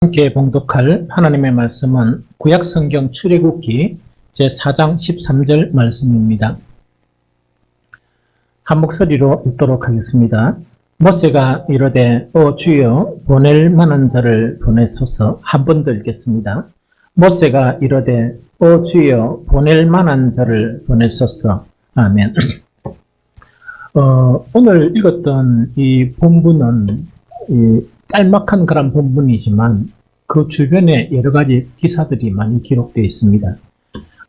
함께 봉독할 하나님의 말씀은 구약성경 출애굽기 제4장 13절 말씀입니다. 한 목소리로 읽도록 하겠습니다. 모세가 이르되 주여 보낼 만한 자를 보내소서. 한 번 더 읽겠습니다. 모세가 이르되 주여 보낼 만한 자를 보내소서. 아멘. 오늘 읽었던 이 본문은 짤막한 그런 본문이지만 그 주변에 여러 가지 기사들이 많이 기록되어 있습니다.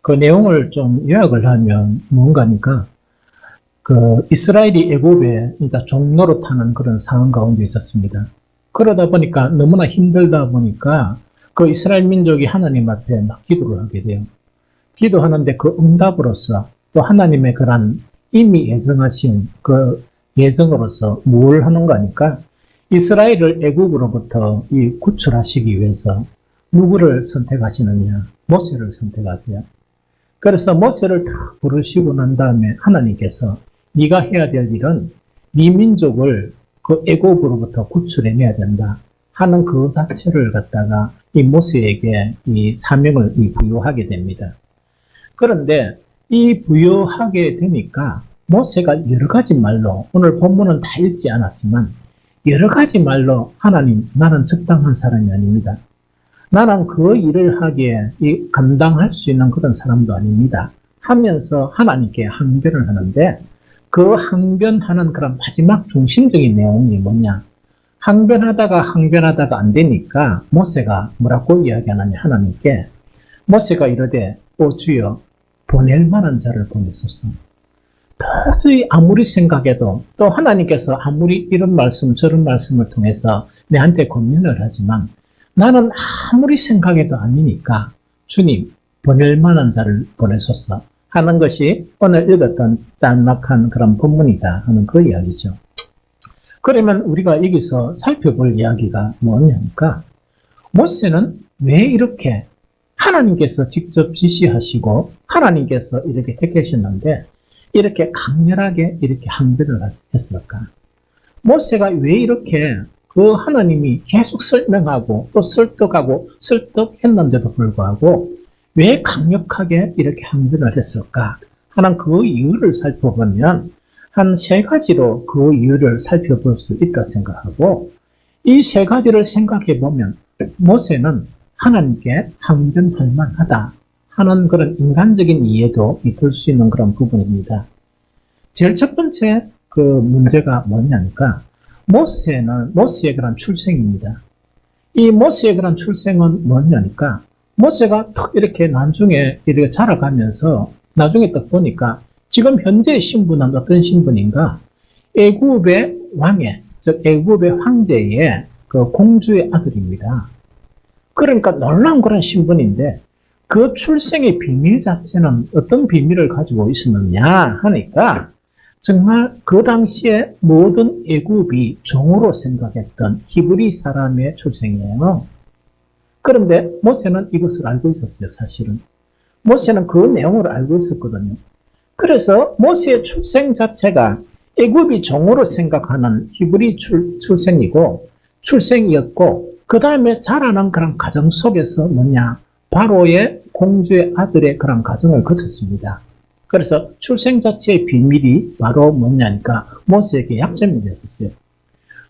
그 내용을 좀 요약을 하면 뭔가니까 그 이스라엘이 애굽에 진짜 종노릇하는 그런 상황 가운데 있었습니다. 그러다 보니까 너무나 힘들다 보니까 그 이스라엘 민족이 하나님 앞에 막 기도를 하게 돼요. 기도하는데 그 응답으로서 또 하나님의 그런 이미 예정하신 그 예정으로서 뭘 하는가 하니까 이스라엘을 애굽으로부터 구출하시기 위해서 누구를 선택하시느냐? 모세를 선택하세요. 그래서 모세를 다 부르시고 난 다음에 하나님께서 네가 해야 될 일은 네 민족을 그 애굽으로부터 구출해내야 된다 하는 그 자체를 갖다가 이 모세에게 이 사명을 부여하게 됩니다. 그런데 이 부여하게 되니까 모세가 여러 가지 말로 오늘 본문은 다 읽지 않았지만 여러 가지 말로 하나님, 나는 적당한 사람이 아닙니다. 나는 그 일을 하기에 감당할 수 있는 그런 사람도 아닙니다. 하면서 하나님께 항변을 하는데 그 항변하는 그런 마지막 중심적인 내용이 뭐냐? 항변하다가 안 되니까 모세가 뭐라고 이야기하느냐 하나님께 모세가 이르되 주여 보낼 만한 자를 보내소서. 도저히 아무리 생각해도 또 하나님께서 아무리 이런 말씀 저런 말씀을 통해서 내한테 권면을 하지만 나는 아무리 생각해도 아니니까 주님 보낼 만한 자를 보내소서 하는 것이 오늘 읽었던 짤막한 그런 본문이다 하는 그 이야기죠. 그러면 우리가 여기서 살펴볼 이야기가 뭐냐니까 모세는 왜 이렇게 하나님께서 직접 지시하시고 하나님께서 이렇게 택하셨는데 이렇게 강렬하게 이렇게 항변을 했을까? 모세가 왜 이렇게 그 하나님이 계속 설명하고 또 설득했는데도 불구하고 왜 강력하게 이렇게 항변을 했을까? 하는 그 이유를 살펴보면 한 세 가지로 그 이유를 살펴볼 수 있다 생각하고 이 세 가지를 생각해 보면 모세는 하나님께 항변할 만하다 하는 그런 인간적인 이해도 있을 수 있는 그런 부분입니다. 제일 첫 번째 그 문제가 뭐냐니까 모세의 그런 출생입니다. 이 모세의 그런 출생은 뭐냐니까 모세가 턱 이렇게 나중에 이렇게 자라가면서 나중에 딱 보니까 지금 현재의 신분은 어떤 신분인가? 애굽의 왕의, 즉 애굽의 황제의 그 공주의 아들입니다. 그러니까 놀라운 그런 신분인데 그 출생의 비밀 자체는 어떤 비밀을 가지고 있었느냐 하니까 정말 그 당시에 모든 애굽이 종으로 생각했던 히브리 사람의 출생이에요. 그런데 모세는 이것을 알고 있었어요, 사실은. 모세는 그 내용을 알고 있었거든요. 그래서 모세의 출생 자체가 애굽이 종으로 생각하는 히브리 출생이었고 그 다음에 자라난 그런 가정 속에서 뭐냐? 바로의 공주의 아들의 그런 가정을 거쳤습니다. 그래서 출생 자체의 비밀이 바로 뭐냐니까 모세에게 약점이 됐었어요.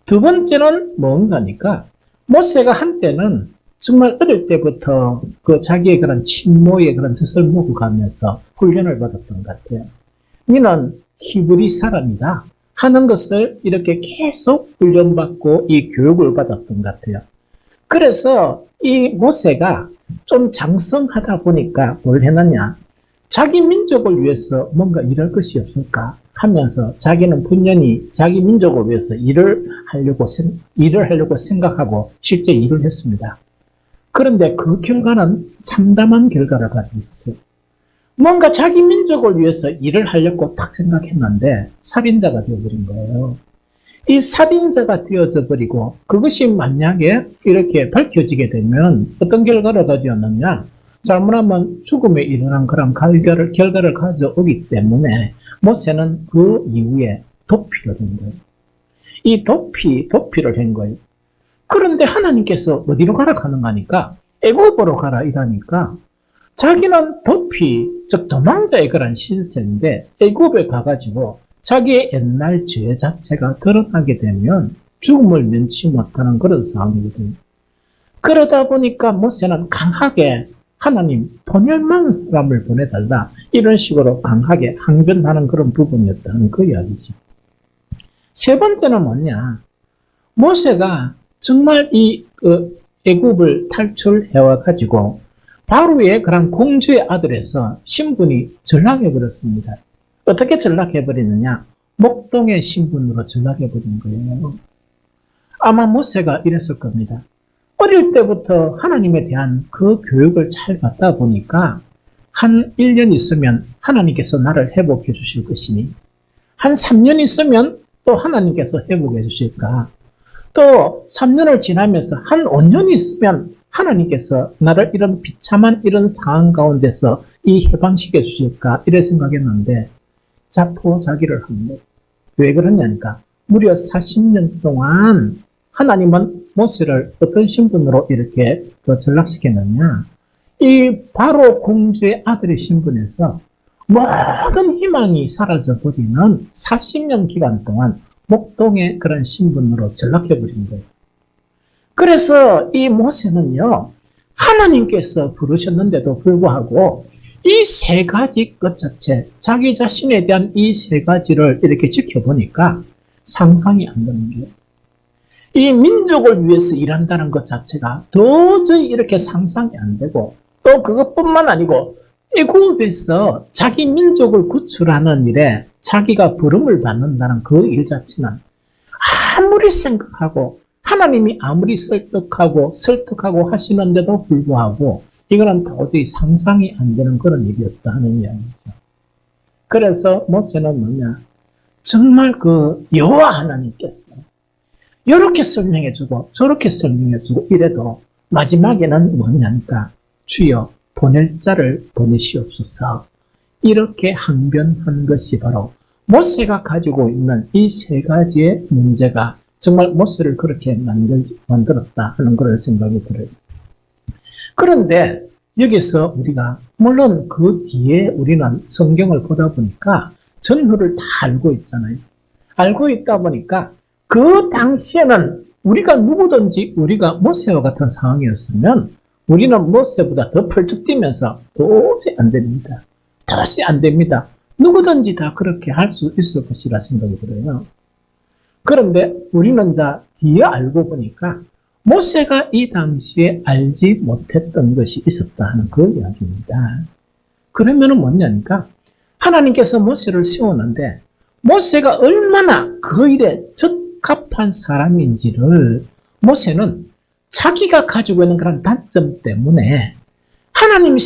두 번째는 뭔가니까 모세가 한때는 정말 어릴 때부터 그 자기의 그런 친모의 그런 젖을 먹어가면서 훈련을 받았던 것 같아요. 너는 히브리 사람이다 하는 것을 이렇게 계속 훈련받고 이 교육을 받았던 것 같아요. 그래서 이 모세가 좀 장성하다 보니까 뭘 했느냐? 자기 민족을 위해서 뭔가 일할 것이 없을까 하면서 자기는 분명히 자기 민족을 위해서 일을 하려고 생각하고 실제 일을 했습니다. 그런데 그 결과는 참담한 결과를 가지고 있었어요. 뭔가 자기 민족을 위해서 일을 하려고 딱 생각했는데 살인자가 되어버린 거예요. 이 살인자가 되어져 버리고 그것이 만약에 이렇게 밝혀지게 되면 어떤 결과를 가져왔느냐? 잘못하면 죽음에 이르는 그런 결과를 가져오기 때문에 모세는 그 이후에 도피를 한 거예요. 이 도피를 한 거예요. 그런데 하나님께서 어디로 가라 하는 거니까 애굽으로 가라 이러니까 자기는 도피, 즉 도망자의 그런 신세인데 애굽에 가가지고 자기의 옛날 죄 자체가 드러나게 되면 죽음을 면치 못하는 그런 상황이거든요. 그러다 보니까 모세는 강하게 하나님 번열만 사람을 보내달라 이런 식으로 강하게 항변하는 그런 부분이었다는 그 이야기죠. 세 번째는 뭐냐? 모세가 정말 이 애굽을 탈출해와 가지고 바로의 그런 공주의 아들에서 신분이 전락해 버렸습니다. 어떻게 전락해 버리느냐? 목동의 신분으로 전락해 버린 거예요. 아마 모세가 이랬을 겁니다. 어릴 때부터 하나님에 대한 그 교육을 잘 받다 보니까 한 1년 있으면 하나님께서 나를 회복해 주실 것이니 한 3년 있으면 또 하나님께서 회복해 주실까? 또 3년을 지나면서 한 5년 있으면 하나님께서 나를 이런 비참한 이런 상황 가운데서 이 해방시켜 주실까? 이래 생각했는데 자포자기를 합니다. 왜 그러냐니까 무려 40년 동안 하나님은 모세를 어떤 신분으로 이렇게 전락시켰느냐? 이 바로 공주의 아들의 신분에서 모든 희망이 사라져버리는 40년 기간 동안 목동의 그런 신분으로 전락해버린 거예요. 그래서 이 모세는요, 하나님께서 부르셨는데도 불구하고 이 세 가지 것 자체, 자기 자신에 대한 이 세 가지를 이렇게 지켜보니까 상상이 안 되는 거예요. 이 민족을 위해서 일한다는 것 자체가 도저히 이렇게 상상이 안 되고 또 그것뿐만 아니고 애굽에서 자기 민족을 구출하는 일에 자기가 부름을 받는다는 그 일 자체는 아무리 생각하고 하나님이 아무리 설득하고 하시는데도 불구하고 이거는 도저히 상상이 안 되는 그런 일이었다 하는 이야기죠. 그래서 모세는 뭐냐? 정말 그 여호와 하나님께서 이렇게 설명해주고 저렇게 설명해주고 이래도 마지막에는 뭐냐니까 주여 보낼 자를 보내시옵소서 이렇게 항변한 것이 바로 모세가 가지고 있는 이 세 가지의 문제가 정말 모세를 그렇게 만들었다 하는 그런 생각이 들어요. 그런데 여기서 우리가 물론 그 뒤에 우리는 성경을 보다 보니까 전후를 다 알고 있잖아요. 알고 있다 보니까 그 당시에는 우리가 누구든지 우리가 모세와 같은 상황이었으면 우리는 모세보다 더 펄쩍 뛰면서 도저히 안 됩니다. 도저히 안 됩니다. 누구든지 다 그렇게 할 수 있을 것이라 생각이 들어요. 그런데 우리는 다 뒤에 알고 보니까 모세가 이 당시에 알지 못했던 것이 있었다 하는 그 이야기입니다. 그러면은 뭐냐니까 하나님께서 모세를 세우는데 모세가 얼마나 그 일에 적합한 사람인지를 모세는 자기가 가지고 있는 그런 단점 때문에 하나님이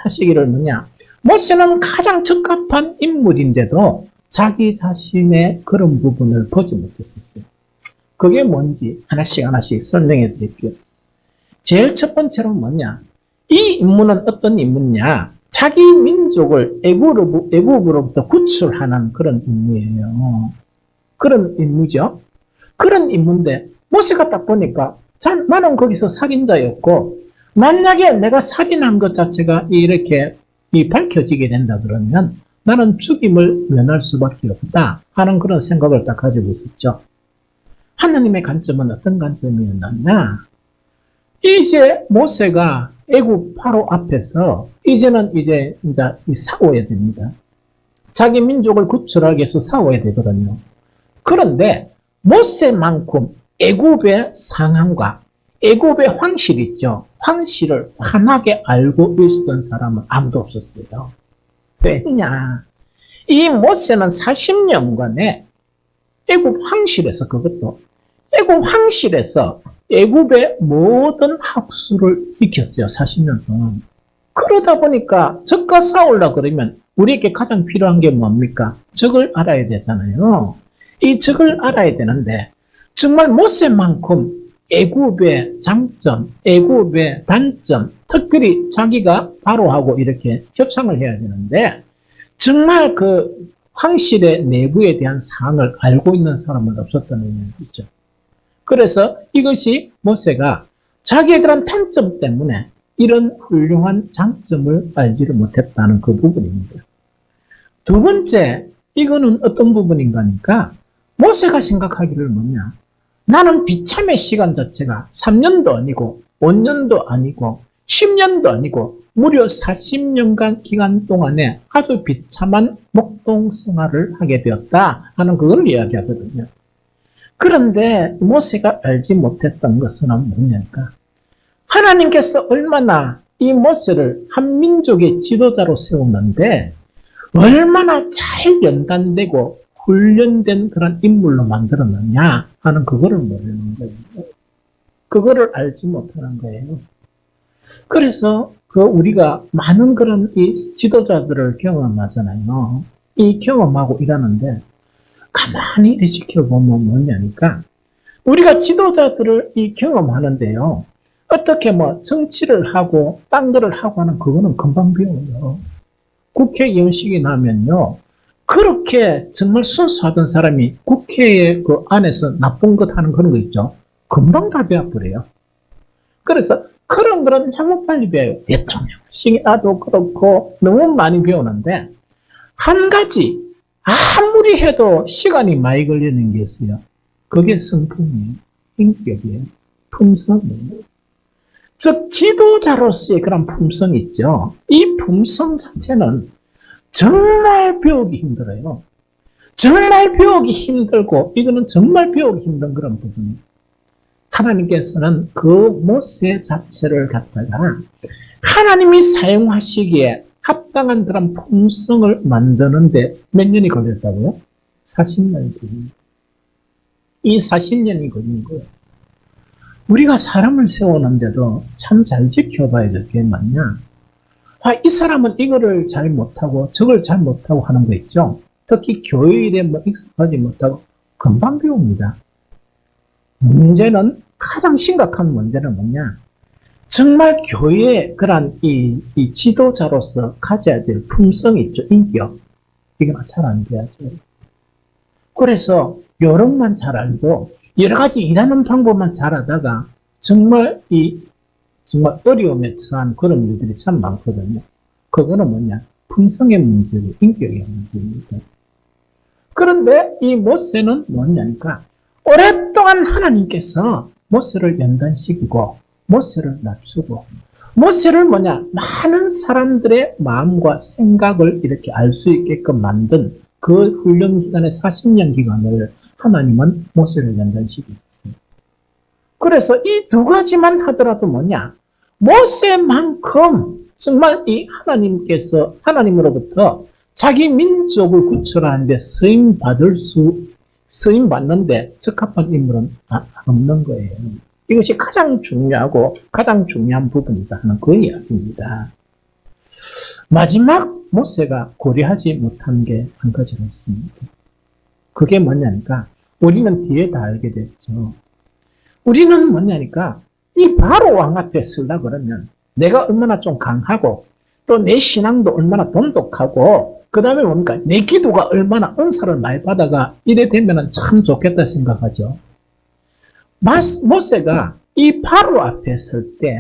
하시기를 뭐냐 모세는 가장 적합한 인물인데도 자기 자신의 그런 부분을 보지 못했었어요. 그게 뭔지 하나씩 설명해 드릴게요. 제일 첫 번째로 뭐냐? 이 인물은 어떤 인물이냐? 자기 민족을 애굽으로부터 구출하는 그런 인물이에요. 그런 인물이죠. 그런 인물인데 모세가 딱 보니까 나는 거기서 살인자였고 만약에 내가 살인한 것 자체가 이렇게 밝혀지게 된다 그러면 나는 죽임을 면할 수밖에 없다 하는 그런 생각을 딱 가지고 있었죠. 하나님의 관점은 어떤 관점이었느냐? 이제 모세가 애굽 바로 앞에서 이제는 이제 싸워야 됩니다. 자기 민족을 구출하기 위해서 싸워야 되거든요. 그런데 모세만큼 애굽의 상황과 애굽의 황실 있죠. 황실을 환하게 알고 있었던 사람은 아무도 없었어요. 왜냐? 이 모세는 40년간에 애굽 황실에서 그것도 애굽 황실에서 애굽의 모든 학술을 익혔어요. 40년 동안. 그러다 보니까 적과 싸우려고 그러면 우리에게 가장 필요한 게 뭡니까? 적을 알아야 되잖아요. 이 적을 알아야 되는데 정말 모세만큼 애굽의 장점, 애굽의 단점, 특별히 자기가 바로하고 이렇게 협상을 해야 되는데 정말 그 황실의 내부에 대한 사항을 알고 있는 사람은 없었다는 얘기죠. 그래서 이것이 모세가 자기의 그런 단점 때문에 이런 훌륭한 장점을 알지를 못했다는 그 부분입니다. 두 번째, 이거는 어떤 부분인가 하니까 모세가 생각하기를 뭐냐, 나는 비참의 시간 자체가 3년도 아니고 5년도 아니고 10년도 아니고 무려 40년간 기간 동안에 아주 비참한 목동 생활을 하게 되었다 하는 그걸 이야기하거든요. 그런데 모세가 알지 못했던 것은 뭐냐니까, 하나님께서 얼마나 이 모세를 한 민족의 지도자로 세웠는데 얼마나 잘 연단되고 훈련된 그런 인물로 만들었느냐 하는 그거를 모르는 거예요. 그거를 알지 못하는 거예요. 그래서 우리가 많은 그런 이 지도자들을 경험하잖아요. 이 경험하고 일하는데 가만히 지켜보면 뭐냐니까, 우리가 지도자들을 이 경험하는데요, 어떻게 뭐 정치를 하고 딴 거를 하고 하는 그거는 금방 배워요. 국회의원식이 나면요, 그렇게 정말 순수하던 사람이 국회의 그 안에서 나쁜 것 하는 그런 거 있죠. 금방 다 배워버려요. 그래서 그런 너무 빨리 배워요. 대통령식이 나도 그렇고 너무 많이 배우는데, 한 가지 아무리 해도 시간이 많이 걸리는 게 있어요. 그게 성품이에요. 인격이에요. 품성이에요. 즉 지도자로서의 그런 품성이 있죠. 이 품성 자체는 정말 배우기 힘들어요. 정말 배우기 힘들고 이거는 정말 배우기 힘든 그런 부분이에요. 하나님께서는 그 모세 자체를 갖다가 하나님이 사용하시기에 합당한 그런 품성을 만드는데 몇 년이 걸렸다고요? 40년이 걸린 거예요. 이 40년이 걸린 거예요. 우리가 사람을 세우는데도 참 잘 지켜봐야 될 게 뭐냐? 이 사람은 이거를 잘 못하고 저걸 잘 못하고 하는 거 있죠? 특히 교회일에 익숙하지 못하고 금방 배웁니다. 문제는, 가장 심각한 문제는 뭐냐? 정말 교회의 그런 이 지도자로서 가져야 될 품성이 있죠. 인격. 이게 잘 안 돼야죠. 그래서 요령만 잘 알고 여러 가지 일하는 방법만 잘하다가 정말 정말 어려움에 처한 그런 일들이 참 많거든요. 그거는 뭐냐? 품성의 문제고 인격의 문제입니다. 그런데 이 모세는 뭐냐니까, 오랫동안 하나님께서 모세를 연단시키고 모세를 낮추고 모세를 많은 사람들의 마음과 생각을 이렇게 알 수 있게끔 만든 그 훈련 기간의 40년 기간을 하나님은 모세를 연단시켰어요. 그래서 이 두 가지만 하더라도 모세만큼 정말 이 하나님으로부터 자기 민족을 구출하는데 쓰임 받는데 적합한 인물은 없는 거예요. 이것이 가장 중요하고 가장 중요한 부분이다 하는 그 이야기입니다. 마지막 모세가 고려하지 못한 게 한 가지가 있습니다. 그게 뭐냐니까, 우리는 뒤에 다 알게 됐죠. 우리는 뭐냐니까, 이 바로 왕 앞에 서려 그러면 내가 얼마나 좀 강하고 또 내 신앙도 얼마나 돈독하고 그 다음에 뭡니까, 내 기도가 얼마나 은사를 많이 받아가 이래 되면 참 좋겠다 생각하죠. 모세가 이 바로 앞에 설 때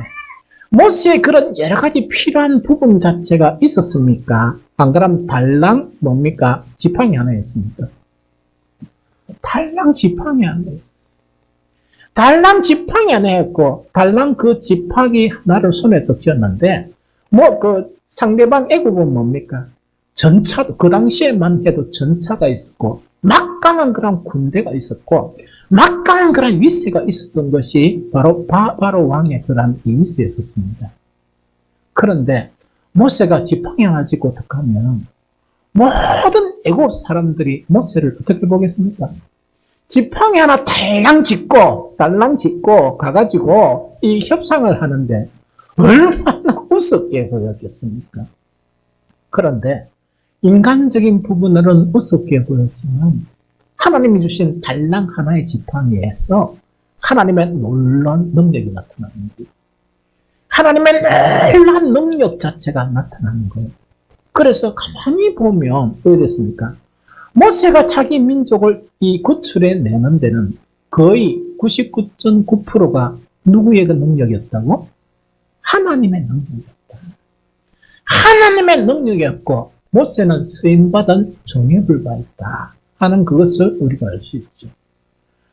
모세의 그런 여러 가지 필요한 부분 자체가 있었습니까? 안 그러면 달랑 뭡니까? 지팡이 하나 있습니까? 달랑 지팡이 하나 있어요. 달랑 지팡이 하나 있고, 달랑 그 지팡이 하나를 손에 떡 쥐었는데, 상대방 애국은 뭡니까? 전차도, 그 당시에만 해도 전차가 있었고, 막강한 그런 군대가 있었고, 막강한 그런 위세가 있었던 것이 바로 왕의 그런 위세였었습니다. 그런데 모세가 지팡이 하나 쥐고 어떡하면 모든 애국 사람들이 모세를 어떻게 보겠습니까? 지팡이 하나 달랑 짚고 가가지고 이 협상을 하는데 얼마나 우습게 보였겠습니까? 그런데 인간적인 부분으로는 우습게 보였지만 하나님이 주신 달랑 하나의 지팡이에서 하나님의 놀라운 능력이 나타나는 거예요. 하나님의 놀라운 능력 자체가 나타나는 거예요. 그래서 가만히 보면 어떻게 됐습니까? 모세가 자기 민족을 이 구출해 내는 데는 거의 99.9%가 누구의 그 능력이었다고? 하나님의 능력이었다. 하나님의 능력이었고 모세는 쓰임받은 종에 불과했다 하는 그것을 우리가 알 수 있죠.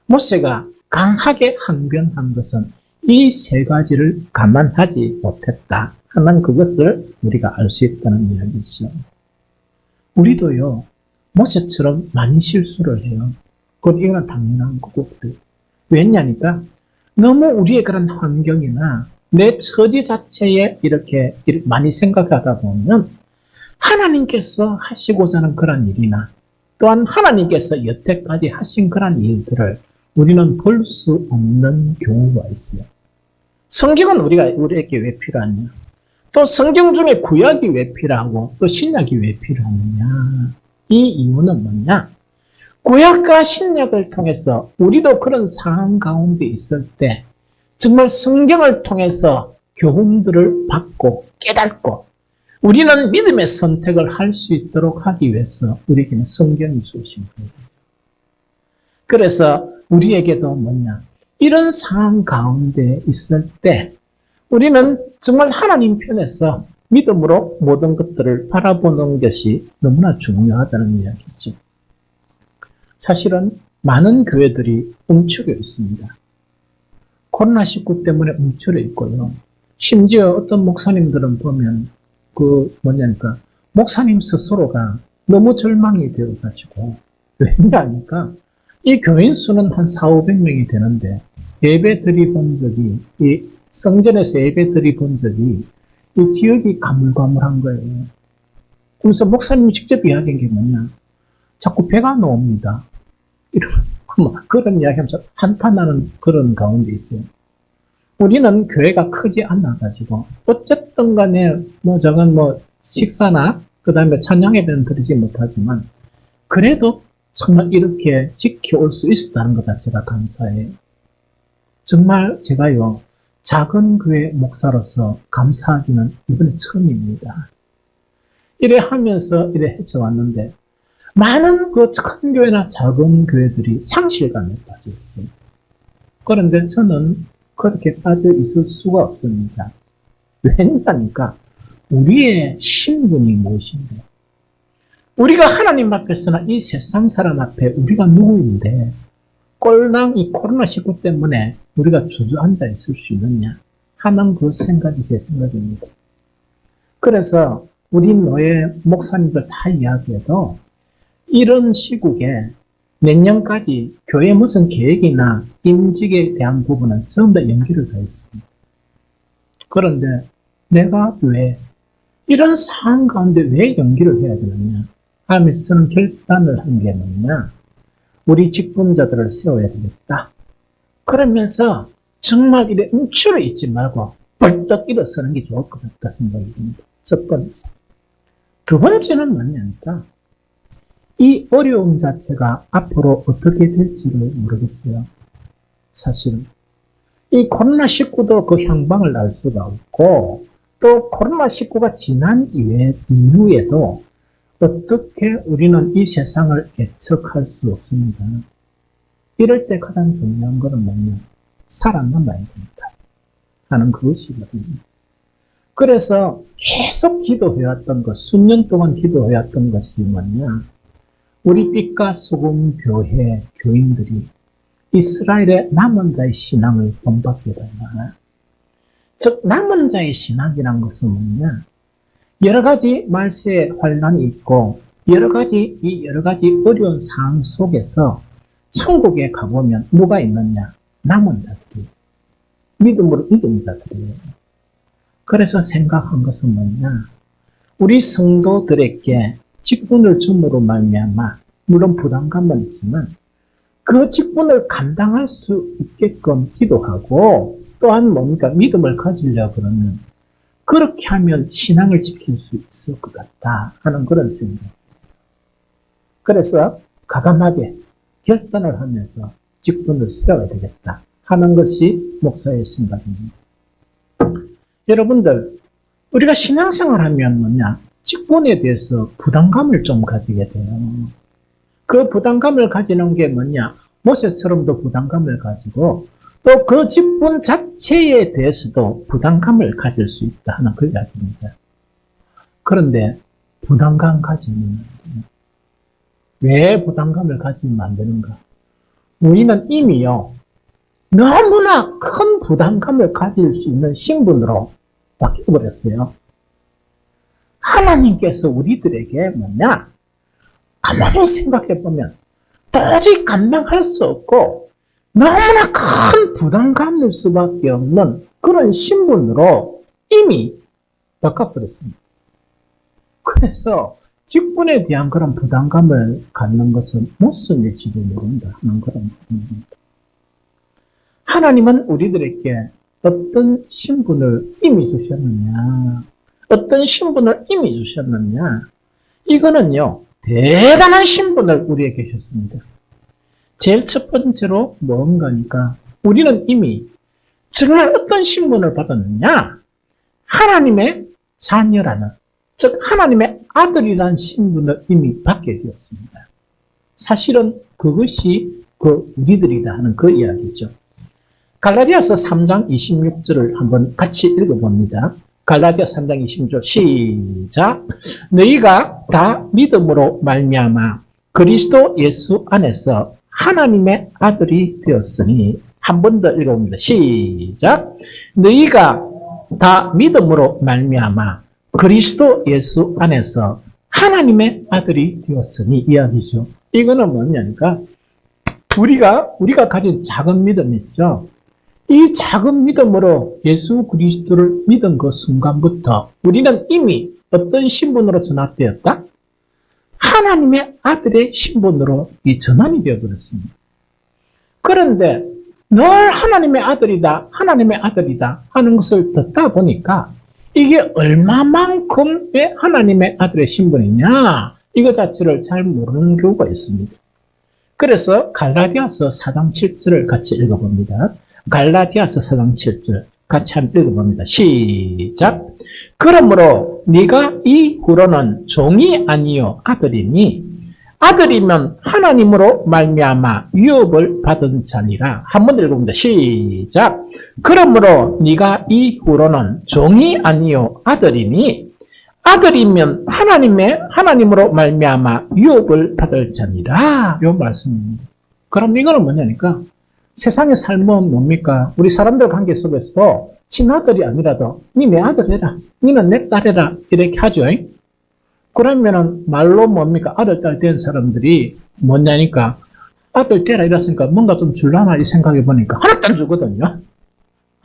모세가 강하게 항변한 것은 이 세 가지를 감안하지 못했다 하는 그것을 우리가 알 수 있다는 이야기죠. 우리도요, 모세처럼 많이 실수를 해요. 이건 당연한 거고. 왜냐니까 너무 우리의 그런 환경이나 내 처지 자체에 이렇게 많이 생각하다 보면 하나님께서 하시고자 하는 그런 일이나 또한 하나님께서 여태까지 하신 그런 일들을 우리는 볼 수 없는 경우가 있어요. 성경은 우리에게 왜 필요하냐? 또 성경 중에 구약이 왜 필요하고 또 신약이 왜 필요하느냐? 이 이유는 뭐냐? 구약과 신약을 통해서 우리도 그런 상황 가운데 있을 때 정말 성경을 통해서 교훈들을 받고 깨닫고 우리는 믿음의 선택을 할 수 있도록 하기 위해서 우리에게는 성경이 주신 거예요. 그래서 우리에게도 뭐냐? 이런 상황 가운데 있을 때 우리는 정말 하나님 편에서 믿음으로 모든 것들을 바라보는 것이 너무나 중요하다는 이야기죠. 사실은 많은 교회들이 움츠려 있습니다. 코로나19 때문에 움츠려 있고요. 심지어 어떤 목사님들은 보면 목사님 스스로가 너무 절망이 되어가지고 왜냐하니까 이 교인 수는 한 400~500명이 되는데 예배 드려본 적이 이 성전에서 예배 드려본 적이 이 지역이 가물가물한 거예요. 그래서 목사님이 직접 이야기한 게 뭐냐? 자꾸 배가 나옵니다. 그런 이야기하면서 한탄하는 그런 가운데 있어요. 우리는 교회가 크지 않아가지고 어쨌든 간에 식사나 그 다음에 찬양 예배는 드리지 못하지만 그래도 정말 이렇게 지켜올 수 있었다는 것 자체가 감사해요. 정말 제가요 작은 교회 목사로서 감사하기는 이번에 처음입니다. 이래 하면서 이래 해서 왔는데 많은 그 큰 교회나 작은 교회들이 상실감에 빠져 있어요. 그런데 저는 그렇게 빠져 있을 수가 없습니다. 왜냐니까 우리의 신분이 무엇인데 우리가 하나님 앞에서나 이 세상 사람 앞에 우리가 누구인데 꼴랑 이 코로나19 때문에 우리가 주저앉아 있을 수 있느냐 하는 그 생각이 제 생각입니다. 그래서 우리 노예 목사님들 다 이야기해도 이런 시국에 내년까지 교회 무슨 계획이나 임직에 대한 부분은 전부 다 연기를 다 했습니다. 그런데 내가 왜 이런 상황 가운데 왜 연기를 해야 되느냐 하면서 저는 결단을 한 게 뭐냐, 우리 직분자들을 세워야 되겠다. 그러면서 정말 이래 움츠러 있지 말고 벌떡 일어서는 게 좋을 것 같다 생각이 듭니다. 첫 번째. 두 번째는 뭐냐니까 이 어려움 자체가 앞으로 어떻게 될지를 모르겠어요. 사실은 이 코로나19도 그 향방을 알 수가 없고 또 코로나19가 지난 이후에도 어떻게 우리는 이 세상을 예측할 수 없습니다. 이럴 때 가장 중요한 것은 뭐냐? 살아남아야 된다 하는 그것이거든요. 그래서 계속 기도해왔던 것, 수년 동안 기도해왔던 것이 뭐냐? 우리 빛과 소금 교회 교인들이 이스라엘의 남은 자의 신앙을 본받게 된다. 즉 남은 자의 신앙이란 것은 뭐냐? 여러 가지 말세의 환란이 있고 여러 가지 어려운 상황 속에서 천국에 가보면 누가 있느냐? 남은 자들이 믿음으로 이긴 자들이에요. 그래서 생각한 것은 뭐냐? 우리 성도들에게 직분을 줌으로 말미암아 물론 부담감은 있지만 그 직분을 감당할 수 있게끔 기도하고 또한 믿음을 가지려고 그러면 그렇게 하면 신앙을 지킬 수 있을 것 같다 하는 그런 생각. 그래서 과감하게 결단을 하면서 직분을 세워야 되겠다 하는 것이 목사의 생각입니다. 여러분들, 우리가 신앙생활하면 뭐냐? 직분에 대해서 부담감을 좀 가지게 돼요. 그 부담감을 가지는 게 뭐냐? 모세처럼도 부담감을 가지고 또 그 직분 자체에 대해서도 부담감을 가질 수 있다 하는 그 이야기입니다. 그런데 부담감 가지면 안 돼요. 왜 부담감을 가지면 안 되는가? 우리는 이미요, 너무나 큰 부담감을 가질 수 있는 신분으로 바뀌어버렸어요. 하나님께서 우리들에게 뭐냐? 가만히 생각해보면 도저히 감당할 수 없고 너무나 큰 부담감일 수밖에 없는 그런 신분으로 이미 바꿔버렸습니다. 그래서 직분에 대한 그런 부담감을 갖는 것은 무슨 일지도 모른다 하는 그런 부분입니다. 하나님은 우리들에게 어떤 신분을 이미 주셨느냐, 어떤 신분을 이미 주셨느냐, 이거는요, 대단한 신분을 우리에게 주셨습니다. 제일 첫 번째로 뭔가니까 우리는 이미 정말 어떤 신분을 받았느냐, 하나님의 자녀라는, 즉 하나님의 아들이라는 신분을 이미 받게 되었습니다. 사실은 그것이 우리들이다 하는 그 이야기죠. 갈라디아서 3장 26절을 한번 같이 읽어봅니다. 갈라디아 3장 26절 시작. 너희가 다 믿음으로 말미암아 그리스도 예수 안에서 하나님의 아들이 되었으니, 한 번 더 읽어봅니다. 시작. 너희가 다 믿음으로 말미암아 그리스도 예수 안에서 하나님의 아들이 되었으니 이야기죠. 이거는 뭐냐니까 우리가 가진 작은 믿음 있죠. 이 작은 믿음으로 예수 그리스도를 믿은 그 순간부터 우리는 이미 어떤 신분으로 전환되었다? 하나님의 아들의 신분으로 이 전환이 되어버렸습니다. 그런데 늘 하나님의 아들이다, 하나님의 아들이다 하는 것을 듣다 보니까 이게 얼마만큼의 하나님의 아들의 신분이냐, 이거 자체를 잘 모르는 경우가 있습니다. 그래서 갈라디아서 4장 7절을 같이 읽어봅니다. 갈라디아서 4장 7절 같이 한번 읽어봅니다. 시작. 그러므로 네가 이후로는 종이 아니요 아들이니 아들이면 하나님으로 말미암아 유업을 받은 자니라. 한번 읽어봅니다. 시작. 그러므로 네가 이후로는 종이 아니요 아들이니 아들이면 하나님으로 말미암아 유업을 받을 자니라. 이 말씀입니다. 그럼 이거는 뭐냐니까 세상의 삶은 뭡니까? 우리 사람들 관계 속에서도 친아들이 아니라도 니 내 아들 해라, 니는 내 딸 해라 이렇게 하죠. 그러면은 말로 뭡니까? 아들, 딸 된 사람들이 뭐냐니까 아들 되라 이랬으니까 뭔가 좀 줄라나 이 생각해 보니까 하나도 안 주거든요.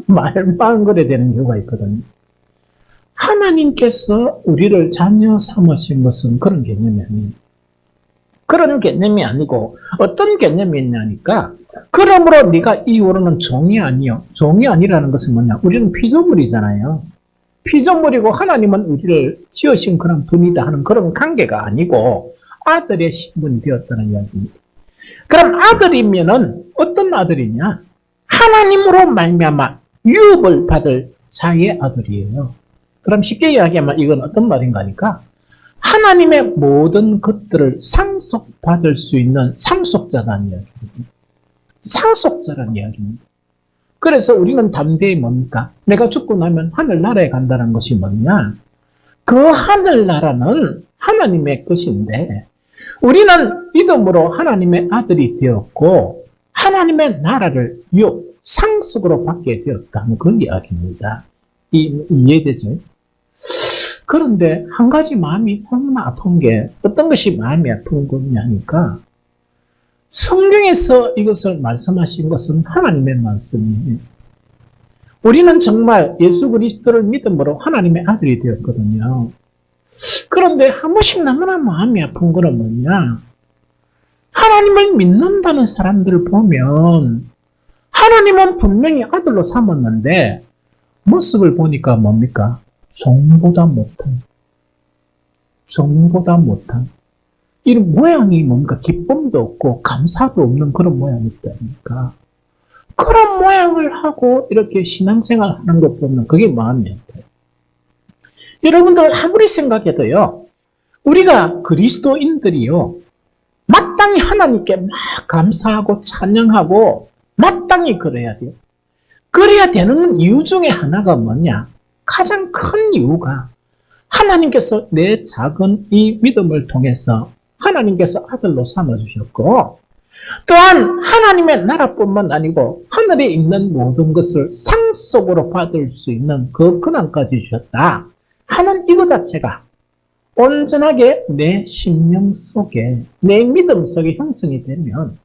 말만 그래 되는 경우가 있거든요. 하나님께서 우리를 자녀 삼으신 것은 그런 개념이 아니에요. 그런 개념이 아니고 어떤 개념이 있냐니까 그러므로 네가 이후로는 종이 아니요. 종이 아니라는 것은 뭐냐? 우리는 피조물이잖아요. 피조물이고 하나님은 우리를 지으신 그런 분이다 하는 그런 관계가 아니고 아들의 신분이 되었다는 이야기입니다. 그럼 아들이면은 어떤 아들이냐? 하나님으로 말미암아 유업을 받을 자의 아들이에요. 그럼 쉽게 이야기하면 이건 어떤 말인가 하니까 하나님의 모든 것들을 상속받을 수 있는 상속자라는 이야기입니다. 상속자라는 이야기입니다. 그래서 우리는 담대히 뭡니까? 내가 죽고 나면 하늘나라에 간다는 것이 뭐냐? 그 하늘나라는 하나님의 것인데 우리는 믿음으로 하나님의 아들이 되었고 하나님의 나라를 상속으로 받게 되었다는 그 이야기입니다. 이해되죠? 그런데 한 가지 마음이 너무나 아픈 게 어떤 것이 마음이 아픈 거냐니까 성경에서 이것을 말씀하신 것은 하나님의 말씀이에요. 우리는 정말 예수 그리스도를 믿음으로 하나님의 아들이 되었거든요. 그런데 한 번씩 너무나 마음이 아픈 거는 뭐냐? 하나님을 믿는다는 사람들을 보면 하나님은 분명히 아들로 삼았는데 모습을 보니까 뭡니까? 종보다 못한 이런 모양이 뭔가 기쁨도 없고 감사도 없는 그런 모양이 있다니까. 그런 모양을 하고 이렇게 신앙생활 하는 것 보면 그게 마음이 아파요. 여러분들 아무리 생각해도요, 우리가 그리스도인들이요, 마땅히 마땅히 하나님께 막 감사하고 찬양하고 마땅히 그래야 돼요. 그래야 되는 이유 중에 하나가 뭐냐? 가장 큰 이유가 하나님께서 내 작은 이 믿음을 통해서 하나님께서 아들로 삼아주셨고, 또한 하나님의 나라뿐만 아니고 하늘에 있는 모든 것을 상속으로 받을 수 있는 그 근원까지 주셨다 하는 이거 자체가 온전하게 내 심령 속에, 내 믿음 속에 형성이 되면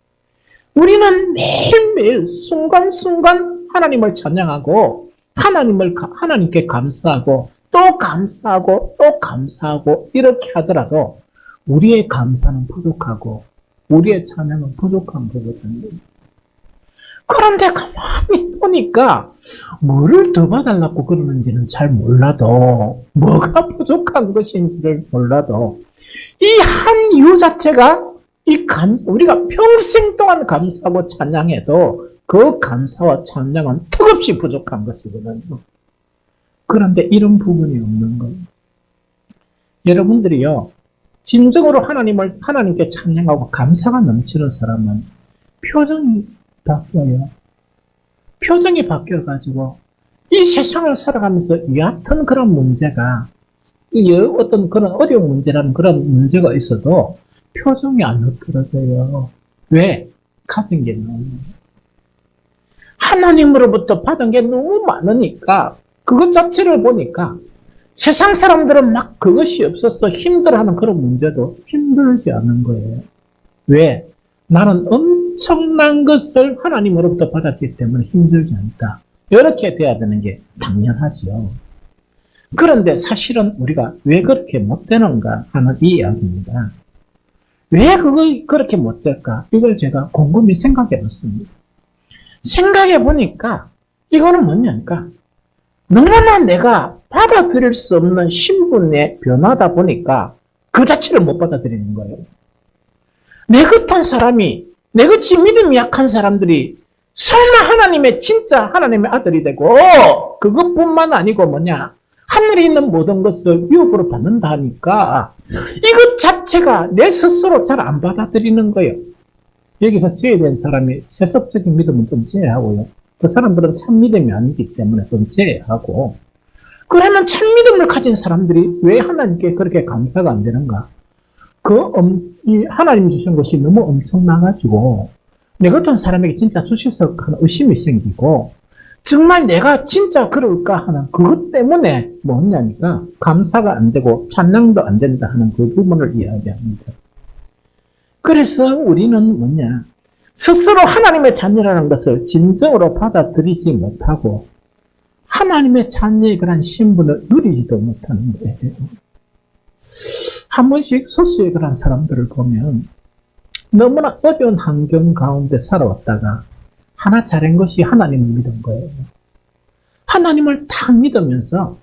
우리는 매일매일 순간순간 하나님을 찬양하고 하나님께 감사하고 또 감사하고 또 감사하고 이렇게 하더라도 우리의 감사는 부족하고 우리의 찬양은 부족한 거거든요. 그런데 가만히 보니까 뭐를 더 봐달라고 그러는지는 잘 몰라도, 뭐가 부족한 것인지를 몰라도 이 한 이유 자체가 우리가 평생 동안 감사하고 찬양해도 그 감사와 찬양은 턱없이 부족한 것이거든요. 그런데 이런 부분이 없는 거예요. 여러분들이요, 진정으로 하나님께 찬양하고 감사가 넘치는 사람은 표정이 바뀌어요. 표정이 바뀌어가지고 이 세상을 살아가면서 얕은 그런 문제가, 어떤 그런 어려운 문제라는 그런 문제가 있어도 표정이 안 흐트러져요. 왜? 가진 게 너무 하나님으로부터 받은 게 너무 많으니까 그것 자체를 보니까 세상 사람들은 막 그것이 없어서 힘들어하는 그런 문제도 힘들지 않은 거예요. 왜? 나는 엄청난 것을 하나님으로부터 받았기 때문에 힘들지 않다. 이렇게 돼야 되는 게 당연하죠. 그런데 사실은 우리가 왜 그렇게 못 되는가 하는 이 이야기입니다. 왜 그렇게 못 될까? 이걸 제가 곰곰이 생각해 봤습니다. 생각해 보니까 이거는 뭐냐니까 너무나 내가 받아들일 수 없는 신분의 변화다 보니까 그 자체를 못 받아들이는 거예요. 내 같은 사람이, 내같이 믿음이 약한 사람들이 설마 진짜 하나님의 아들이 되고 그것뿐만 아니고 뭐냐, 하늘에 있는 모든 것을 위협으로 받는다 하니까 이것 자체가 내 스스로 잘 안 받아들이는 거예요. 여기서 제외된 사람이 세속적인 믿음은 좀 제외하고요. 그 사람들은 참 믿음이 아니기 때문에 좀 제외하고, 그러면 참 믿음을 가진 사람들이 왜 하나님께 그렇게 감사가 안 되는가? 하나님 주신 것이 너무 엄청나가지고 내 같은 사람에게 진짜 주셔서 하는 의심이 생기고, 정말 내가 진짜 그럴까 하는 그것 때문에 뭐냐니까 감사가 안 되고 찬양도 안 된다 하는 그 부분을 이야기합니다. 그래서 우리는 뭐냐, 스스로 하나님의 자녀라는 것을 진정으로 받아들이지 못하고 하나님의 자녀의 그런 신분을 누리지도 못하는 거예요. 한 번씩 소수의 그런 사람들을 보면 너무나 어려운 환경 가운데 살아왔다가 하나 잘한 것이 하나님을 믿은 거예요. 하나님을 딱 믿으면서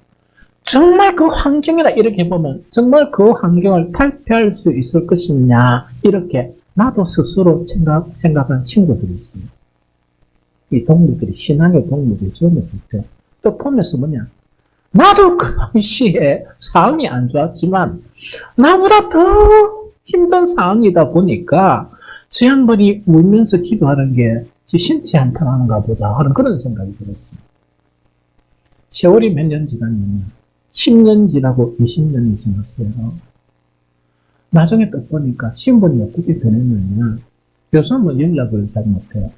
정말 그 환경이라 이렇게 보면 정말 그 환경을 탈피할 수 있을 것이냐 이렇게 나도 스스로 생각하는 친구들이 있어요. 이 동무들이, 신앙의 동무들이 젊었을 때 또 보면서 뭐냐, 나도 그 당시에 상황이 안 좋았지만 나보다 더 힘든 상황이다 보니까 저 양반이 울면서 기도하는 게 신치 않다는가 보다 하는 그런 생각이 들었어요. 세월이 몇 년 지났냐면 10년 지나고 20년이 지났어요. 나중에 또 보니까 신분이 어떻게 변했느냐, 요즘은 연락을 잘 못해요.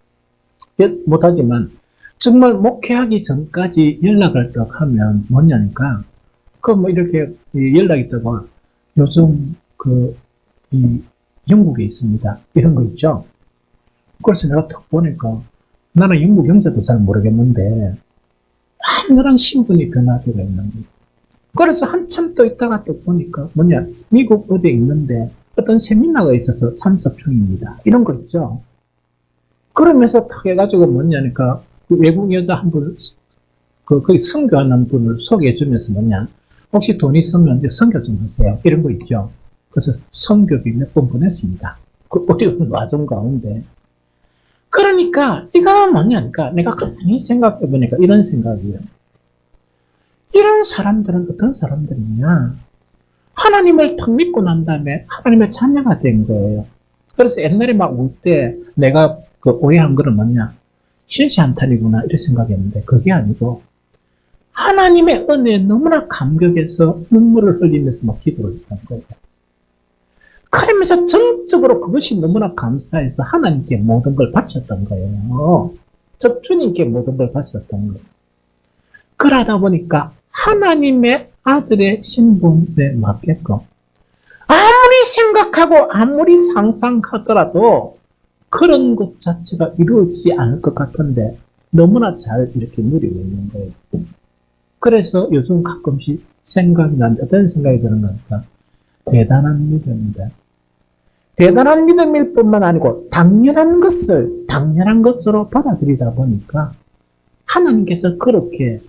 못하지만 정말 목회하기 전까지 연락을 딱 하면 뭐냐니까 이렇게 연락이 뜨고 요즘 이 영국에 있습니다 이런 거 있죠. 그래서 내가 딱 보니까 나는 영국 영자도 잘 모르겠는데 완전한 신분이 변화되어 있는 거예요. 그래서 한참 또 있다가 또 보니까 미국 어디에 있는데 어떤 세미나가 있어서 참석 중입니다 이런 거 있죠. 그러면서 딱 해가지고 뭐냐니까 그 외국 여자 한 분, 거기 선교하는 분을 소개해 주면서 혹시 돈 있으면 이제 선교 좀 하세요 이런 거 있죠. 그래서 선교비 몇 번 보냈습니다. 그 어려운 와중 가운데. 그러니까 이거는 뭐냐니까 내가 가만히 생각해 보니까 이런 생각이에요. 이런 사람들은 어떤 사람들이냐, 하나님을 탁 믿고 난 다음에 하나님의 자녀가 된 거예요. 그래서 옛날에 막 울 때 내가 그 오해한 거는 뭐냐? 신시 한탄이구나 이렇게 생각했는데 그게 아니고 하나님의 은혜에 너무나 감격해서 눈물을 흘리면서 막 기도를 했던 거예요. 그러면서 전적으로 그것이 너무나 감사해서 하나님께 모든 걸 바쳤던 거예요. 저 주님께 모든 걸 바쳤던 거예요. 그러다 보니까 하나님의 아들의 신분에 맞게끔 아무리 생각하고 아무리 상상하더라도 그런 것 자체가 이루어지지 않을 것 같은데 너무나 잘 이렇게 누리고 있는 거예요. 그래서 요즘 가끔씩 생각이 나는데 어떤 생각이 드는 겁니까? 대단한 믿음이다. 대단한 믿음일 뿐만 아니고 당연한 것으로 받아들이다 보니까 하나님께서 그렇게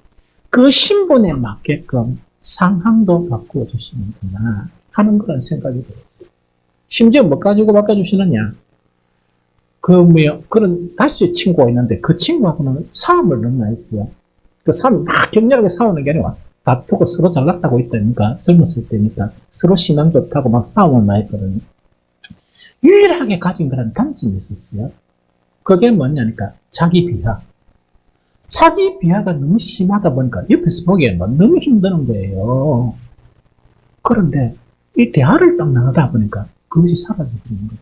그 신분에 맞게끔 상황도 바꾸어 주시는구나 하는 그런 생각이 들었어요. 심지어 뭐 가지고 바꿔주시느냐? 그런 다시 친구가 있는데 그 친구하고는 싸움을 너무 많이 했어요. 그 싸움 막 격렬하게 싸우는 게 아니라 다투고 서로 잘났다고 있다니까 젊었을 때니까 서로 신앙 좋다고 막 싸움을 많이 했거든요. 유일하게 가진 그런 단점이 있었어요. 그게 뭐냐니까 자기 비하. 자기 비하가 너무 심하다 보니까 옆에서 보기에는 너무 힘드는 거예요. 그런데 이 대화를 딱 나누다 보니까 그것이 사라져버리는 거예요.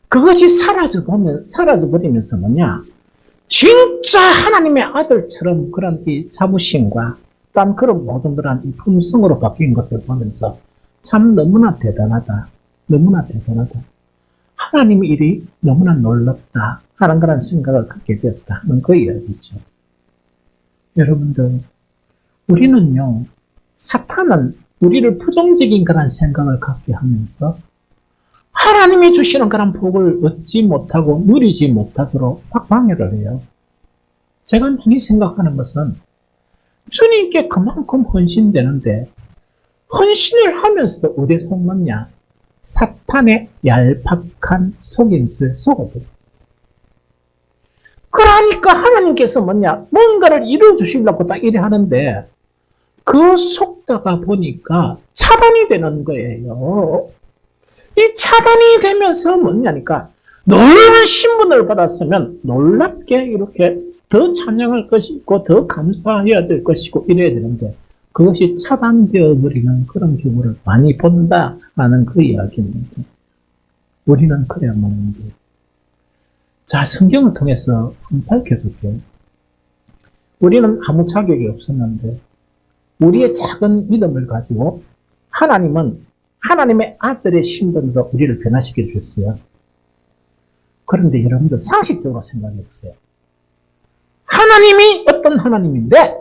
그것이 사라져버리면서 뭐냐? 진짜 하나님의 아들처럼 그런 이 자부심과 딴 그런 모든 그런 이 품성으로 바뀐 것을 보면서 참 너무나 대단하다. 너무나 대단하다. 하나님의 일이 너무나 놀랍다 하는 그런 생각을 갖게 되었다 하는 그 이야기죠. 여러분들, 우리는요, 사탄은 우리를 부정적인 그런 생각을 갖게 하면서 하나님이 주시는 그런 복을 얻지 못하고 누리지 못하도록 방해를 해요. 제가 많이 생각하는 것은 주님께 그만큼 헌신되는데 헌신을 하면서도 어디에 속느냐? 사탄의 얄팍한 속임수에 속아버려. 그러니까 하나님께서 뭐냐? 뭔가를 이루어주시려고 딱 이래 하는데 그 속다가 보니까 차단이 되는 거예요. 이 차단이 되면서 뭐냐니까 놀라운 신분을 받았으면 놀랍게 이렇게 더 찬양할 것이고 더 감사해야 될 것이고 이래야 되는데 그것이 차단되어 버리는 그런 경우를 많이 본다 하는 그 이야기입니다. 우리는 그래야 먹는 게. 자, 성경을 통해서 밝혀줄게요. 우리는 아무 자격이 없었는데 우리의 작은 믿음을 가지고 하나님은 하나님의 아들의 신분으로 우리를 변화시켜 주셨어요. 그런데 여러분들 상식적으로 생각해 보세요. 하나님이 어떤 하나님인데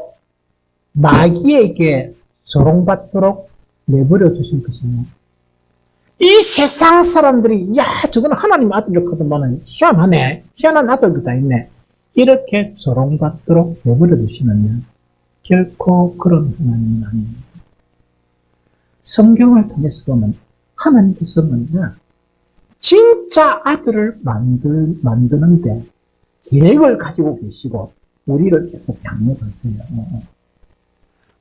마귀에게 조롱받도록 내버려 주신 것이냐? 이 세상 사람들이 야 저거는 하나님 아들을 거듭하는 희한하네. 희한한 아들도 다 있네. 이렇게 조롱받도록 내버려 두시느냐? 결코 그런 하나님은 아닙니다. 성경을 통해서 보면 하나님께서 뭐냐? 진짜 아들을 만드는데 계획을 가지고 계시고 우리를 계속 양육하세요.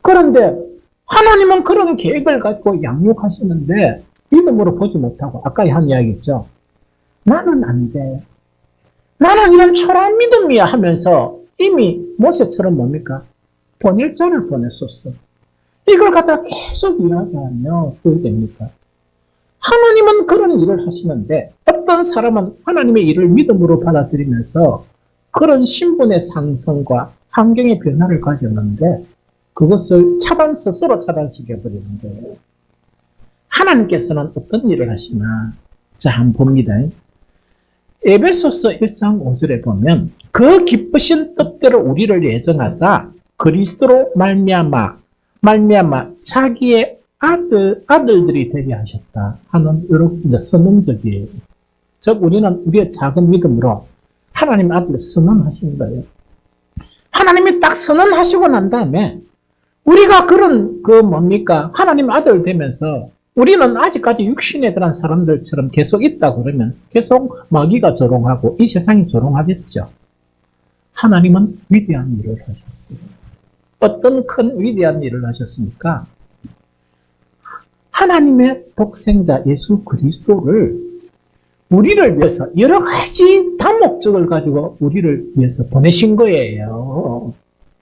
그런데 하나님은 그런 계획을 가지고 양육하시는데 믿음으로 보지 못하고 아까 한 이야기 있죠. 나는 안 돼. 나는 이런 초라한 믿음이야 하면서 이미 모세처럼 뭡니까? 번일자를 보냈었어. 이걸 갖다가 계속 이야기하며 그게 됩니까? 하나님은 그런 일을 하시는데 어떤 사람은 하나님의 일을 믿음으로 받아들이면서 그런 신분의 상승과 환경의 변화를 가졌는데 그것을 스스로 차단시켜버리는 거예요. 하나님께서는 어떤 일을 하시나? 자, 한번 봅니다. 에베소서 1장 5절에 보면 그 기쁘신 뜻대로 우리를 예정하사 그리스도로 말미암아 자기의 아들들이 되게 하셨다 하는 이런 선언적이에요. 즉 우리는 우리의 작은 믿음으로 하나님 아들을 선언하신 거예요. 하나님이 딱 선언하시고 난 다음에 우리가 그런 하나님 아들 되면서 우리는 아직까지 육신의 그런 사람들처럼 계속 있다 그러면 계속 마귀가 조롱하고 이 세상이 조롱하겠죠. 하나님은 위대한 일을 하셨어요. 어떤 큰 위대한 일을 하셨습니까? 하나님의 독생자 예수 그리스도를 우리를 위해서 여러 가지 다목적을 가지고 우리를 위해서 보내신 거예요.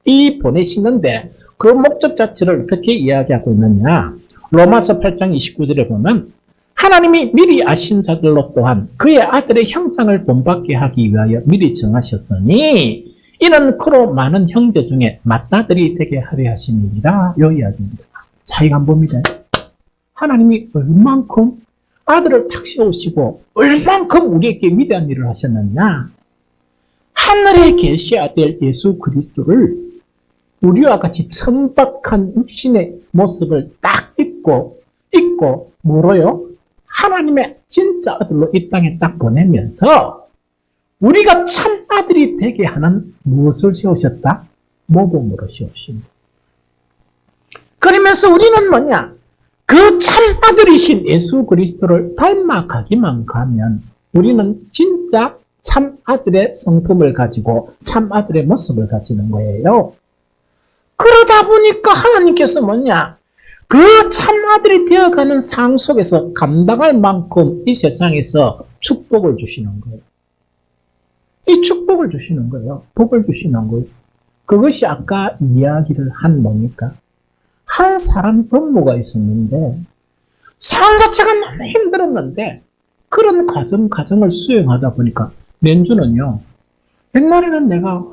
이 보내시는데 그 목적 자체를 어떻게 이야기하고 있느냐? 로마서 8장 29절에 보면 하나님이 미리 아신 자들로 또한 그의 아들의 형상을 본받게 하기 위하여 미리 정하셨으니 이는 그로 많은 형제 중에 맏아들이 되게 하려 하심이니라. 요 이야기입니다. 자, 이거 한번 봅니다. 하나님이 얼만큼 아들을 탁 씌우시고 얼만큼 우리에게 위대한 일을 하셨느냐? 하늘에 계셔야 될 예수 그리스도를 우리와 같이 천박한 육신의 모습을 딱 입고 뭐로요? 하나님의 진짜 아들로 이 땅에 딱 보내면서 우리가 참 아들이 되게 하는 무엇을 세우셨다? 모범으로 세우십니다. 그러면서 우리는 뭐냐? 그 참 아들이신 예수 그리스도를 닮아가기만 가면 우리는 진짜 참 아들의 성품을 가지고 참 아들의 모습을 가지는 거예요. 그러다 보니까 하나님께서 뭐냐? 그 참 아들이 되어가는 삶 속에서 감당할 만큼 이 세상에서 축복을 주시는 거예요. 이 축복을 주시는 거예요. 복을 주시는 거예요. 그것이 아까 이야기를 한 뭡니까? 한 사람 동무가 있었는데 삶 자체가 너무 힘들었는데 그런 가정을 수행하다 보니까 맨주는요. 옛날에는 내가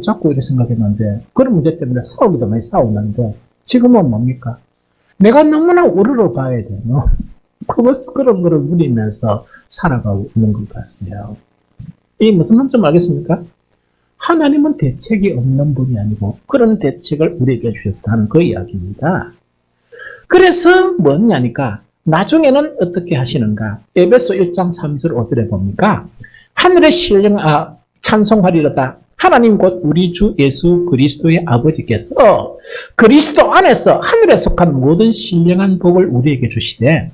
자꾸 이렇게 생각했는데 그런 문제 때문에 싸우기도 많이 싸웠는데 지금은 뭡니까? 내가 너무나 오르러 봐야 돼요. 그런 거를 누리면서 살아가고 있는 것 같아요. 이 무슨 말인지 알겠습니까? 하나님은 대책이 없는 분이 아니고 그런 대책을 우리에게 주셨다는 그 이야기입니다. 그래서 뭐냐니까 나중에는 어떻게 하시는가? 에베소 1장 3절 5절에 봅니까? 하늘의 찬송하리로다. 하나님 곧 우리 주 예수 그리스도의 아버지께서 그리스도 안에서 하늘에 속한 모든 신령한 복을 우리에게 주시되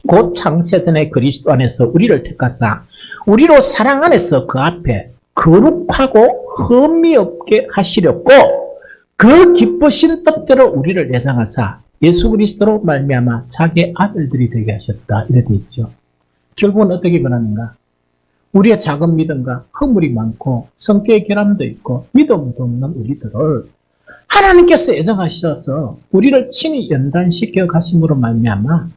곧 창세전에 그리스도 안에서 우리를 택하사 우리로 사랑 안에서 그 앞에 거룩하고 흠이 없게 하시렸고 그 기쁘신 뜻대로 우리를 예정하사 예수 그리스도로 말미암아 자기의 아들들이 되게 하셨다. 이래 돼 있죠. 결국은 어떻게 변하는가? 우리의 작은 믿음과 허물이 많고 성격의 결함도 있고 믿음도 없는 우리들을 하나님께서 예정하셔서 우리를 친히 연단시켜 가심으로 말미암아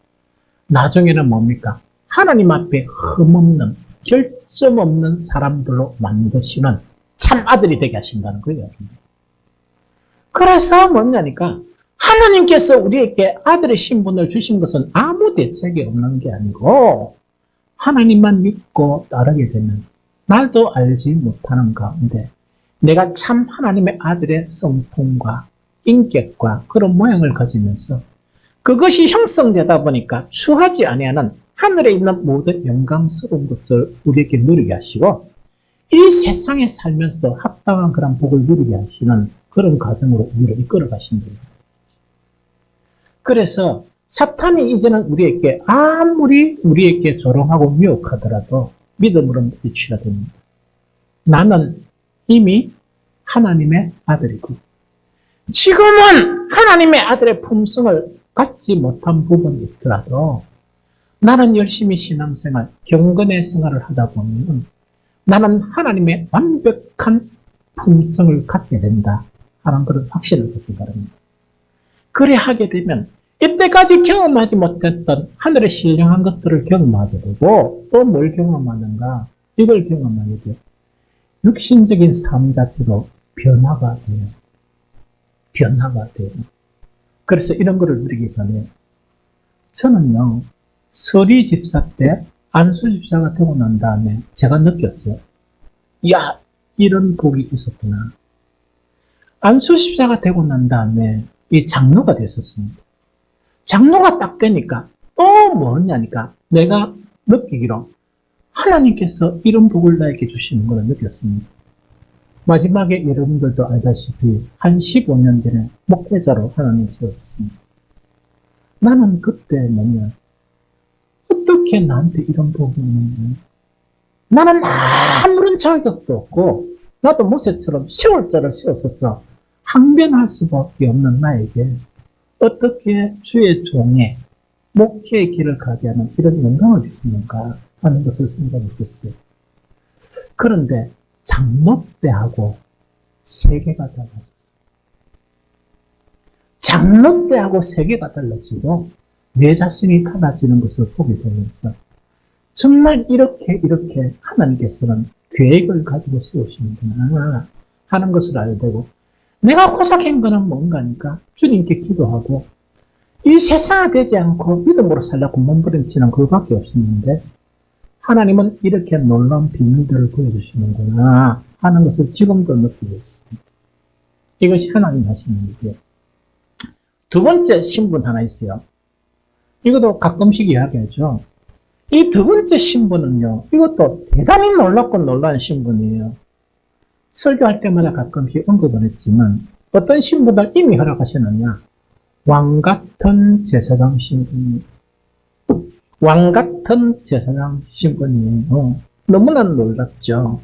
나중에는 뭡니까? 하나님 앞에 흠없는 결점 없는 사람들로 만드시는 참 아들이 되게 하신다는 거예요. 그래서 뭐냐니까 하나님께서 우리에게 아들의 신분을 주신 것은 아무 대책이 없는 게 아니고 하나님만 믿고 따르게 되면 날도 알지 못하는 가운데 내가 참 하나님의 아들의 성품과 인격과 그런 모양을 가지면서 그것이 형성되다 보니까 추하지 아니하는 하늘에 있는 모든 영광스러운 것을 우리에게 누리게 하시고 이 세상에 살면서도 합당한 그런 복을 누리게 하시는 그런 과정으로 우리를 이끌어 가신다. 그래서 사탄이 이제는 우리에게 아무리 우리에게 조롱하고 미혹하더라도 믿음으로 이치가 됩니다. 나는 이미 하나님의 아들이고 지금은 하나님의 아들의 품성을 갖지 못한 부분이 있더라도 나는 열심히 신앙생활, 경건의 생활을 하다 보면 나는 하나님의 완벽한 품성을 갖게 된다 하는 그런 확신을 갖기 바랍니다. 그래 하게 되면 이때까지 경험하지 못했던 하늘의 신령한 것들을 경험하게 되고 또 뭘 경험하는가? 이걸 경험하게 돼요. 육신적인 삶 자체도 변화가 돼요. 변화가 돼요. 그래서 이런 거를 누리기 전에 저는요. 서리 집사 때 안수 집사가 되고 난 다음에 제가 느꼈어요. 야, 이런 복이 있었구나. 안수 집사가 되고 난 다음에 이 장로가 됐었습니다. 장로가 딱 되니까 또 뭐냐니까 내가 느끼기로 하나님께서 이런 복을 나에게 주시는 걸 느꼈습니다. 마지막에 여러분들도 알다시피 한 15년 전에 목회자로 하나님 세우셨습니다. 나는 그때 뭐냐 어떻게 나한테 이런 복이 있는지 나는 아무런 자격도 없고 나도 모세처럼 세월자를 세웠었어. 항변할 수밖에 없는 나에게 어떻게 주의 종의 목회의 길을 가게 하는 이런 영광을 주시는가. 하는 것을 생각했었어요. 그런데 장로 때하고 세계가 달라졌어요. 장로 때하고 세계가 달라지고 내 자신이 달라지는 것을 보게 되면서 정말 이렇게 하나님께서는 계획을 가지고 세우시는구나 하는 것을 알게 되고, 내가 고작 한 거는 뭔가니까 주님께 기도하고 이 세상화되지 않고 믿음으로 살려고 몸부림치는 그거밖에 없었는데, 하나님은 이렇게 놀라운 비밀들을 보여주시는구나 하는 것을 지금도 느끼고 있습니다. 이것이 하나님 하시는 일이에요. 두 번째 신분 하나 있어요. 이것도 가끔씩 이야기하죠. 이 두 번째 신분은요, 이것도 대단히 놀랍고 놀라운 신분이에요. 설교할 때마다 가끔씩 언급을 했지만, 어떤 신분을 이미 허락하시느냐? 왕 같은 제사장 신분입니다. 왕 같은 제사장 신분이에요. 너무나 놀랍죠.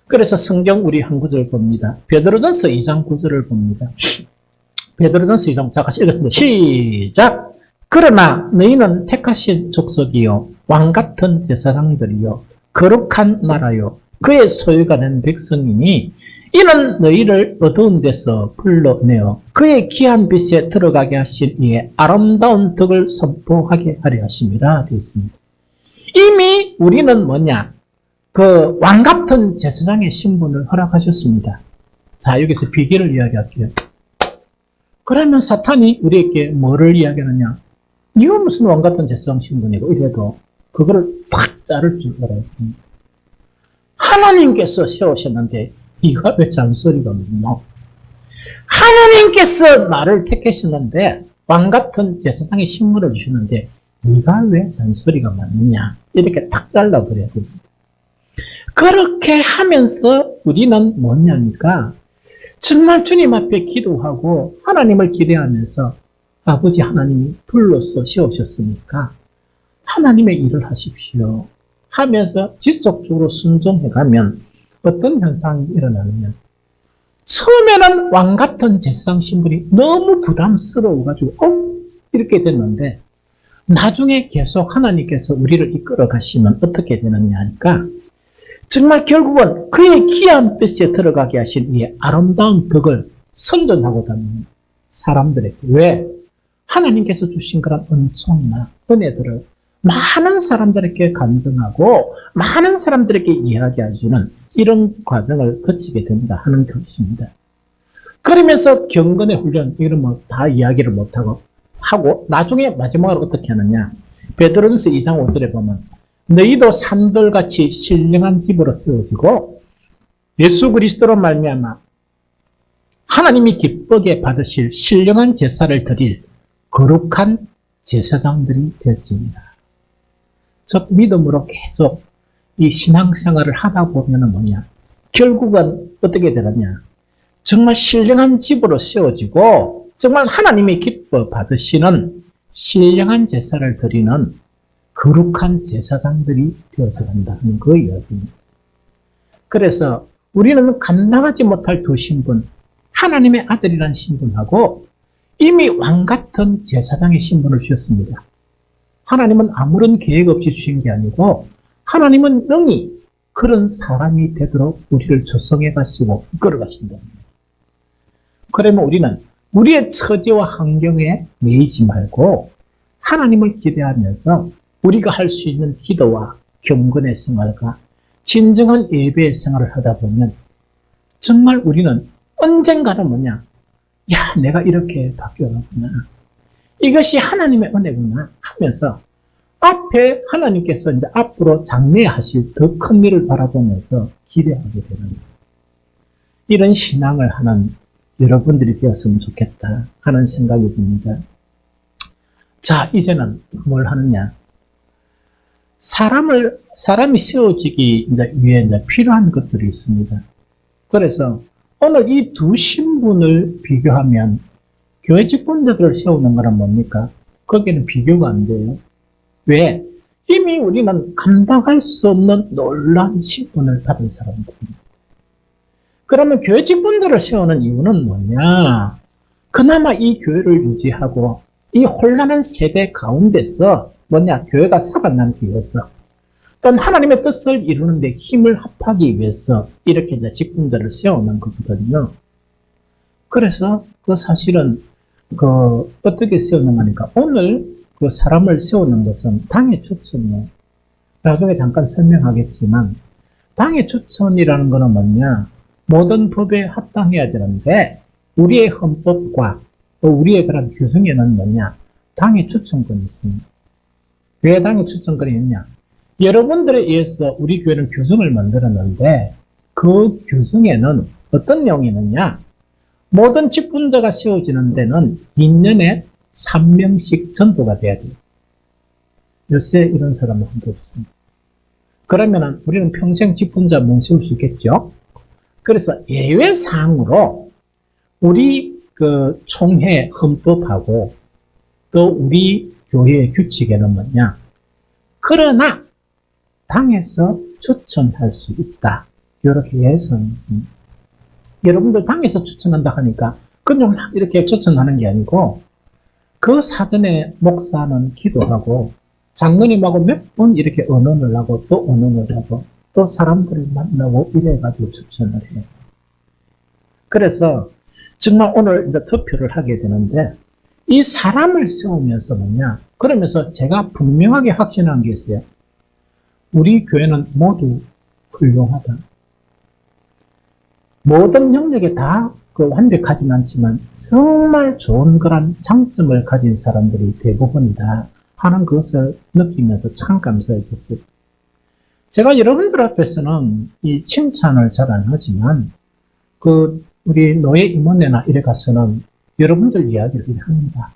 그래서 성경 우리 한 구절 봅니다. 베드로전서 2장 9절을 봅니다. 베드로전서 2장, 자, 같이 읽겠습니다. 시작! 그러나 너희는 택하신 족속이요, 왕 같은 제사장들이요, 거룩한 나라요, 그의 소유가 된 백성이니 이는 너희를 어두운 데서 불러내어 그의 귀한 빛에 들어가게 하신 이의 아름다운 덕을 선포하게 하려 하심이라 되어 있습니다. 이미 우리는 뭐냐? 그 왕 같은 제사장의 신분을 허락하셨습니다. 자, 여기서 비결을 이야기할게요. 그러면 사탄이 우리에게 뭐를 이야기하느냐? 네가 무슨 왕 같은 제사장 신분이고 이래도 그거를 팍 자를 줄 알아요. 하나님께서 세우셨는데 네가 왜 잔소리가 없노? 하나님께서 나를 택하셨는데 왕 같은 제사장의 신분을 주셨는데 네가 왜 잔소리가 많느냐? 이렇게 탁 잘라버려야 됩니다. 그렇게 하면서 우리는 뭐냐니까 정말 주님 앞에 기도하고 하나님을 기대하면서 아버지 하나님이 불로서 세우셨으니까 하나님의 일을 하십시오 하면서 지속적으로 순종해가면 어떤 현상이 일어나느냐. 처음에는 왕 같은 제사장 신분이 너무 부담스러워가지고 이렇게 됐는데 나중에 계속 하나님께서 우리를 이끌어 가시면 어떻게 되느냐 하니까 정말 결국은 그의 귀한 빛에 들어가게 하신 이 아름다운 덕을 선전하고 다니는 사람들에게, 왜? 하나님께서 주신 그런 엄청난 은혜들을 많은 사람들에게 간증하고 많은 사람들에게 이야기해주는 이런 과정을 거치게 된다 하는 것입니다. 그러면서 경건의 훈련, 이런 뭐 다 이야기를 못하고 하고 나중에 마지막으로 어떻게 하느냐. 베드로전서 2장 5절에 보면 너희도 산돌같이 신령한 집으로 세워지고 예수 그리스도로 말미암아 하나님이 기쁘게 받으실 신령한 제사를 드릴 거룩한 제사장들이 되었습니다. 즉 믿음으로 계속 이 신앙생활을 하다 보면 뭐냐, 결국은 어떻게 되느냐, 정말 신령한 집으로 세워지고 정말 하나님이 기뻐 받으시는 신령한 제사를 드리는 거룩한 제사장들이 되어서 간다는 그 이야기입니다. 그래서 우리는 감당하지 못할 두 신분, 하나님의 아들이라는 신분하고 이미 왕같은 제사장의 신분을 주셨습니다. 하나님은 아무런 계획 없이 주신 게 아니고 하나님은 능히 그런 사람이 되도록 우리를 조성해 가시고 이끌어 가신다. 그러면 우리는 우리의 처지와 환경에 매이지 말고 하나님을 기대하면서 우리가 할 수 있는 기도와 경건의 생활과 진정한 예배의 생활을 하다 보면 정말 우리는 언젠가는 뭐냐, 야, 내가 이렇게 바뀌었구나, 이것이 하나님의 은혜구나 하면서 앞에 하나님께서 이제 앞으로 장래하실 더 큰 일을 바라보면서 기대하게 되는 이런 신앙을 하는 여러분들이 되었으면 좋겠다 하는 생각이 듭니다. 자, 이제는 뭘 하느냐? 사람이 세워지기 위해 필요한 것들이 있습니다. 그래서 오늘 이 두 신분을 비교하면 교회 직분자들을 세우는 거란 뭡니까? 거기는 비교가 안 돼요. 왜? 이미 우리는 감당할 수 없는 놀라운 신분을 받은 사람들입니다. 그러면 교회 직분자를 세우는 이유는 뭐냐? 그나마 이 교회를 유지하고 이 혼란한 세대 가운데서 뭐냐? 교회가 살아남기 위해서 또는 하나님의 뜻을 이루는데 힘을 합하기 위해서 이렇게 이제 직분자를 세워놓은 거거든요. 그래서 그 사실은 어떻게 세우는 거니까 오늘 그 사람을 세우는 것은 당의 추천이에요. 나중에 잠깐 설명하겠지만 당의 추천이라는 거는 뭐냐? 모든 법에 합당해야 되는데 우리의 헌법과 또 우리의 그런 규정에는 뭐냐? 당의 추천권이 있습니다. 왜 당의 추천권이 있냐? 여러분들에 의해서 우리 교회는 규정을 만들었는데 그 규정에는 어떤 내용이 있느냐? 모든 직분자가 세워지는 데는 2년에 3명씩 전도가 돼야 돼요. 요새 이런 사람은 한 번 없습니다. 그러면 우리는 평생 직분자 못 세울 수 있겠죠? 그래서 예외사항으로 우리 그 총회 헌법하고 또 우리 교회의 규칙에는 뭐냐? 그러나 당에서 추천할 수 있다. 이렇게 예선이 있습니다. 여러분들 당에서 추천한다 하니까 그냥 막 이렇게 추천하는 게 아니고 그 사전에 목사는 기도하고 장로님하고 몇 번 이렇게 의논을 하고 또 의논을 하고 또 사람들을 만나고 이래가지고 추천을 해요. 그래서 정말 오늘 이제 투표를 하게 되는데 이 사람을 세우면서 뭐냐? 그러면서 제가 분명하게 확신한 게 있어요. 우리 교회는 모두 훌륭하다. 모든 영역에 다 완벽하진 않지만 정말 좋은 그런 장점을 가진 사람들이 대부분이다 하는 것을 느끼면서 참 감사했었어요. 제가 여러분들 앞에서는 이 칭찬을 잘 안 하지만 우리 노예 임원회나 이래 가서는 여러분들 이야기를 합니다.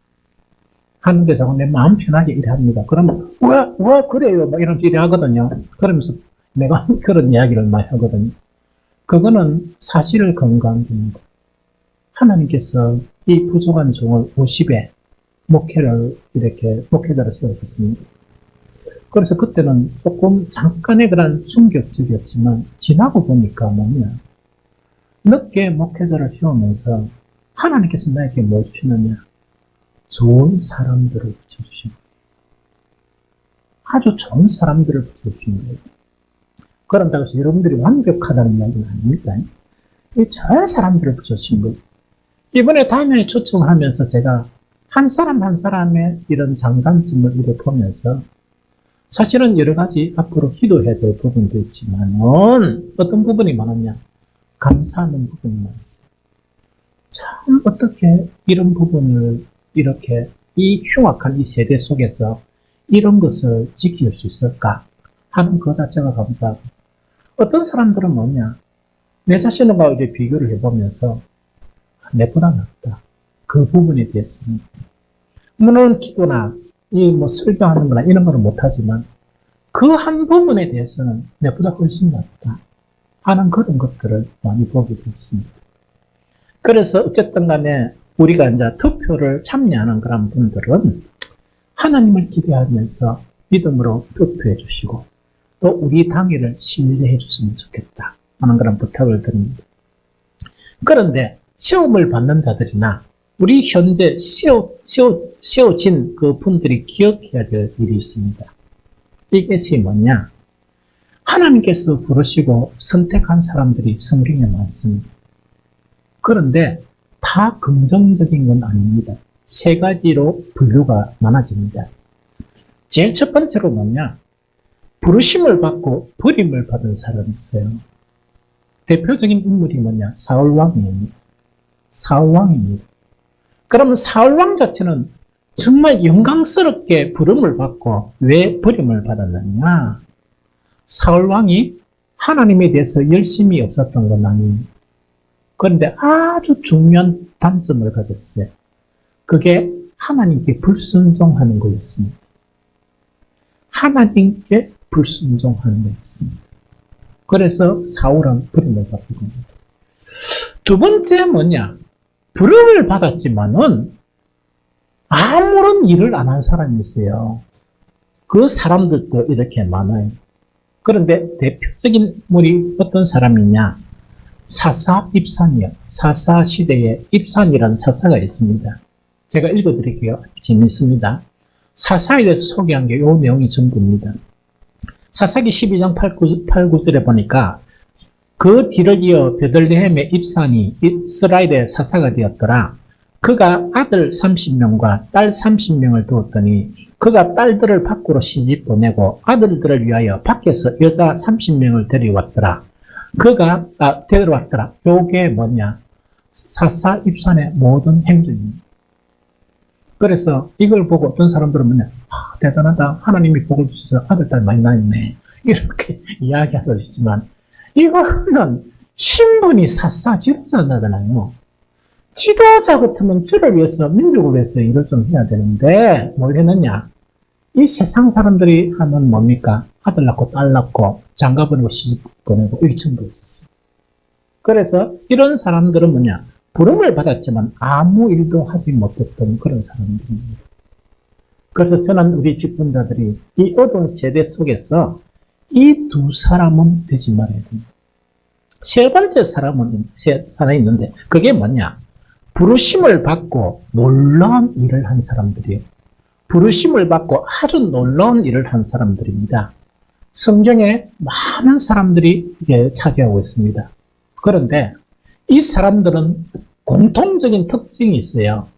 하는데 자꾸 내 마음 편하게 일합니다. 그러면 왜 그래요? 막 이러면서 이래 하거든요. 그러면서 내가 그런 이야기를 많이 하거든요. 그거는 사실을 건강한 겁니다. 하나님께서 이 부족한 종을 50에 목회자를 세우셨습니다. 그래서 그때는 조금 잠깐의 그런 충격적이었지만 지나고 보니까 뭐냐? 늦게 목회자를 세우면서 하나님께서 나에게 뭘 주느냐? 좋은 사람들을 붙여주신 거예요. 아주 좋은 사람들을 붙여주신 거예요. 그런다고 해서 여러분들이 완벽하다는 이야기는 아닙니다. 이 좋은 사람들을 붙여주신 거예요. 이번에 다음에 초청하면서 제가 한 사람 한 사람의 이런 장단점을 이렇게 보면서 사실은 여러 가지 앞으로 기도해야 될 부분도 있지만 어떤 부분이 많았냐? 감사하는 부분이 많았어요. 참 어떻게 이런 부분을 이렇게 이 흉악한 이 세대 속에서 이런 것을 지킬 수 있을까 하는 그 자체가 감사하고 어떤 사람들은 뭐냐? 내 자신과 이제 비교를 해보면서 내보다 낫다. 그 부분에 대해서는 물론 기도나 설교하는 거나 이런 거는 못하지만 그 한 부분에 대해서는 내보다 훨씬 낫다 하는 그런 것들을 많이 보게 됐습니다. 그래서 어쨌든 간에 우리가 이제 투표를 참여하는 그런 분들은 하나님을 기대하면서 믿음으로 투표해 주시고 또 우리 당회를 신뢰해 줬으면 좋겠다 하는 그런 부탁을 드립니다. 그런데 시험을 받는 자들이나 우리 현재 세워진 그 분들이 기억해야 될 일이 있습니다. 이것이 뭐냐? 하나님께서 부르시고 선택한 사람들이 성경에 많습니다. 그런데 다 긍정적인 건 아닙니다. 세 가지로 분류가 많아집니다. 제일 첫 번째로 뭐냐? 부르심을 받고 버림을 받은 사람이 있어요. 대표적인 인물이 뭐냐? 사울왕입니다. 사울왕입니다. 그러면 사울왕 자체는 정말 영광스럽게 부름을 받고 왜 버림을 받았느냐? 사울왕이 하나님에 대해서 열심이 없었던 건 아닙니다. 그런데 아주 중요한 단점을 가졌어요. 그게 하나님께 불순종하는 거였습니다. 하나님께 불순종하는 거였습니다. 그래서 사울은 버림을 받은 겁니다. 두 번째 뭐냐? 부름을 받았지만은 아무런 일을 안 한 사람이 있어요. 그 사람들도 이렇게 많아요. 그런데 대표적인 인물이 어떤 사람이냐? 사사 입산이요. 사사 시대에 입산이라는 사사가 있습니다. 제가 읽어드릴게요. 재밌습니다. 사사에 대해서 소개한 게 이 내용이 전부입니다. 사사기 12장 8, 9절에 보니까 그 뒤를 이어 베들레헴의 입산이 이스라엘의 사사가 되었더라. 그가 아들 30명과 딸 30명을 두었더니 그가 딸들을 밖으로 시집 보내고 아들들을 위하여 밖에서 여자 30명을 데려왔더라. 데려왔더라. 요게 뭐냐? 사사 입산의 모든 행적입니다. 그래서 이걸 보고 어떤 사람들은 뭐냐? 대단하다. 하나님이 복을 주셔서 아들, 딸 많이 낳았네. 이렇게 이야기하시지만 이거는 신분이 사사 지도자잖아요. 지도자 같으면 주를 위해서, 민족을 위해서 일을 좀 해야 되는데 뭘 했느냐? 이 세상 사람들이 하는 뭡니까? 아들 낳고 딸 낳고 장가 보내고 시집 보내고 이게 전부 있었어요. 그래서 이런 사람들은 뭐냐? 부름을 받았지만 아무 일도 하지 못했던 그런 사람들입니다. 그래서 저는 우리 직분자들이 이 어두운 세대 속에서 이 두 사람은 되지 말아야 됩니다. 세 번째 사람이 있는데 그게 뭐냐? 부르심을 받고 놀라운 일을 한 사람들이에요. 부르심을 받고 아주 놀라운 일을 한 사람들입니다. 성경에 많은 사람들이 차지하고 있습니다. 그런데 이 사람들은 공통적인 특징이 있어요.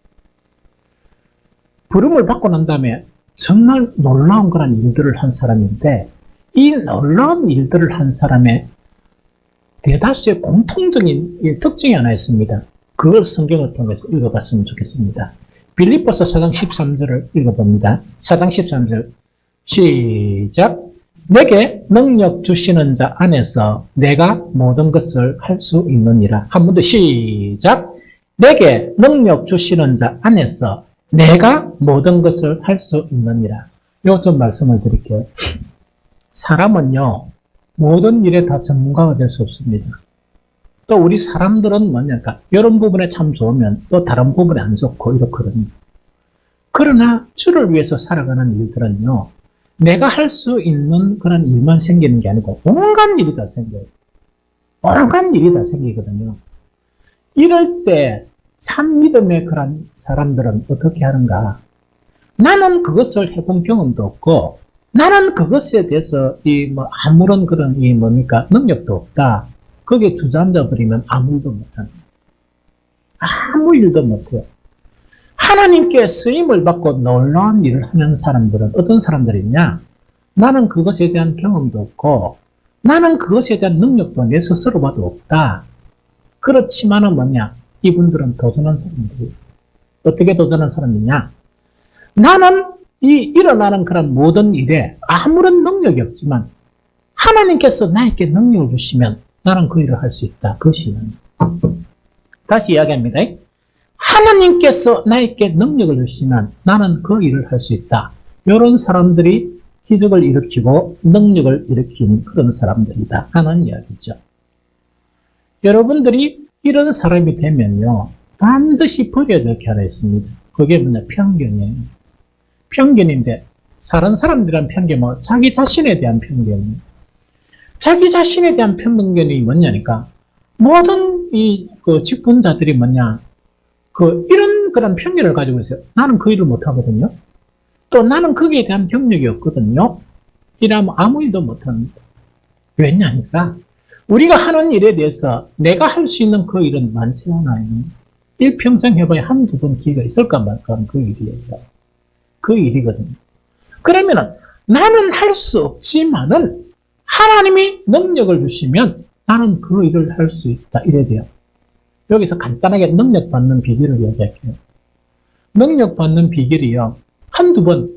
부름을 받고 난 다음에 정말 놀라운 그런 일들을 한 사람인데 이 놀라운 일들을 한 사람의 대다수의 공통적인 특징이 하나 있습니다. 그걸 성경을 통해서 읽어봤으면 좋겠습니다. 빌립보서 4장 13절을 읽어봅니다. 4장 13절 시작. 내게 능력 주시는 자 안에서 내가 모든 것을 할 수 있느니라. 한 번 더 시작. 내게 능력 주시는 자 안에서 내가 모든 것을 할 수 있느니라. 이것 좀 말씀을 드릴게요. 사람은요, 모든 일에 다 전문가가 될 수 없습니다. 또 우리 사람들은 뭐냐까, 이런 부분에 참 좋으면 또 다른 부분에 안 좋고 이렇거든요. 그러나 주를 위해서 살아가는 일들은요, 내가 할 수 있는 그런 일만 생기는 게 아니고 온갖 일이 다 생겨요. 온갖 일이 다 생기거든요. 이럴 때 참 믿음의 그런 사람들은 어떻게 하는가? 나는 그것을 해본 경험도 없고 나는 그것에 대해서 아무런 그런 능력도 없다. 거기에 주저앉아 버리면 아무 일도 못합니다. 아무 일도 못해요. 하나님께 쓰임을 받고 놀라운 일을 하는 사람들은 어떤 사람들이냐? 나는 그것에 대한 경험도 없고 나는 그것에 대한 능력도 내 스스로 봐도 없다. 그렇지만은 뭐냐? 이분들은 도전한 사람들이에요. 어떻게 도전한 사람이냐? 나는 일어나는 그런 모든 일에 아무런 능력이 없지만 하나님께서 나에게 능력을 주시면 나는 그 일을 할 수 있다. 그것이 다시 이야기합니다. 하나님께서 나에게 능력을 주시면 나는 그 일을 할 수 있다. 이런 사람들이 기적을 일으키고 능력을 일으키는 그런 사람들이다 하는 이야기죠. 여러분들이 이런 사람이 되면요, 반드시 버려야 될 게 하나 있습니다. 그게 뭐냐? 편견이에요. 편견인데 다른 사람들이란 편견은 자기 자신에 대한 편견이에요. 자기 자신에 대한 편견이 뭐냐니까 모든 직분자들이 뭐냐? 이런 그런 편견을 가지고 있어요. 나는 그 일을 못 하거든요. 또 나는 거기에 대한 경력이 없거든요. 이러면 아무 일도 못 합니다. 왜냐니까 우리가 하는 일에 대해서 내가 할 수 있는 그 일은 많지 않아요. 일평생 해봐야 한두 번 기회가 있을까 말까 하는 그 일이에요. 그 일이거든요. 그러면은 나는 할 수 없지만은 하나님이 능력을 주시면 나는 그 일을 할 수 있다. 이래야 돼요. 여기서 간단하게 능력 받는 비결을 이야기할게요. 능력 받는 비결이요. 한두 번,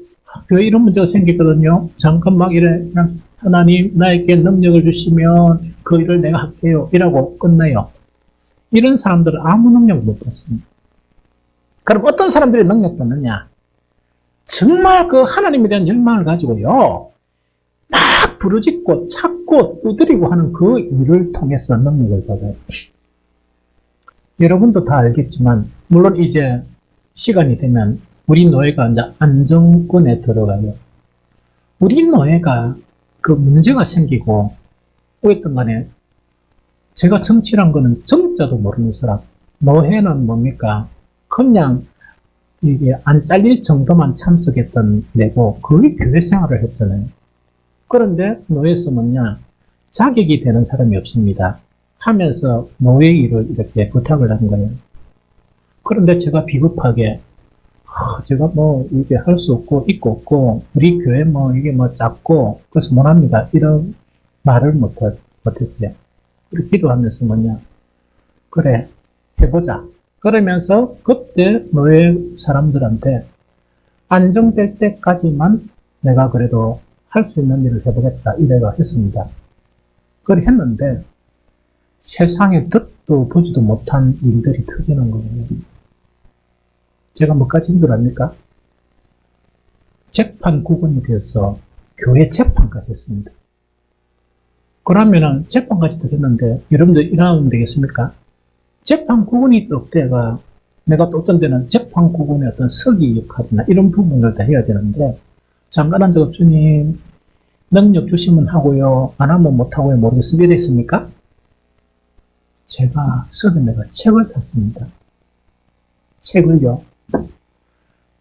교회 이런 문제가 생기거든요. 잠깐 막 그냥 하나님 나에게 능력을 주시면 그 일을 내가 할게요. 이라고 끝나요. 이런 사람들은 아무 능력을 못 받습니다. 그럼 어떤 사람들이 능력 받느냐? 정말 그 하나님에 대한 열망을 가지고요. 막 부르짖고 찾고 두드리고 하는 그 일을 통해서 능력을 받아요. 여러분도 다 알겠지만 물론 이제 시간이 되면 우리 노예가 이제 안정권에 들어가요. 우리 노예가 그 문제가 생기고 어쨌든 간에 제가 정치란 거는 정자도 모르는 사람, 노예는 뭡니까? 그냥 이게 안 잘릴 정도만 참석했던 내고 거의 교회 생활을 했잖아요. 그런데 노예에서 뭐냐? 자격이 되는 사람이 없습니다. 하면서 노예 일을 이렇게 부탁을 한 거예요. 그런데 제가 비겁하게 제가 뭐 이게 할 수 없고 있고 없고 우리 교회 뭐 이게 뭐 작고 그래서 못합니다. 이런 말을 못했어요. 그리고 기도하면서 뭐냐? 그래 해보자. 그러면서 그때 노예 사람들한테 안정될 때까지만 내가 그래도 할 수 있는 일을 해보겠다 이래가 했습니다. 그걸 했는데 세상에 듣도 보지도 못한 일들이 터지는 거예요. 제가 뭐까지인 줄 압니까? 재판국원이 되어서 교회 재판까지 했습니다. 그러면은 재판까지도 했는데 여러분들 일어나면 되겠습니까? 재판국원이 또 때가 내가 또 어떤 데는 재판국원의 어떤 서기 역할이나 이런 부분을 다 해야 되는데 잠깐 앉아서 주님 능력 주시면 하고요 안 하면 못하고요 모르겠습니다 이랬습니까? 제가 서점에가 책을 샀습니다. 책을요.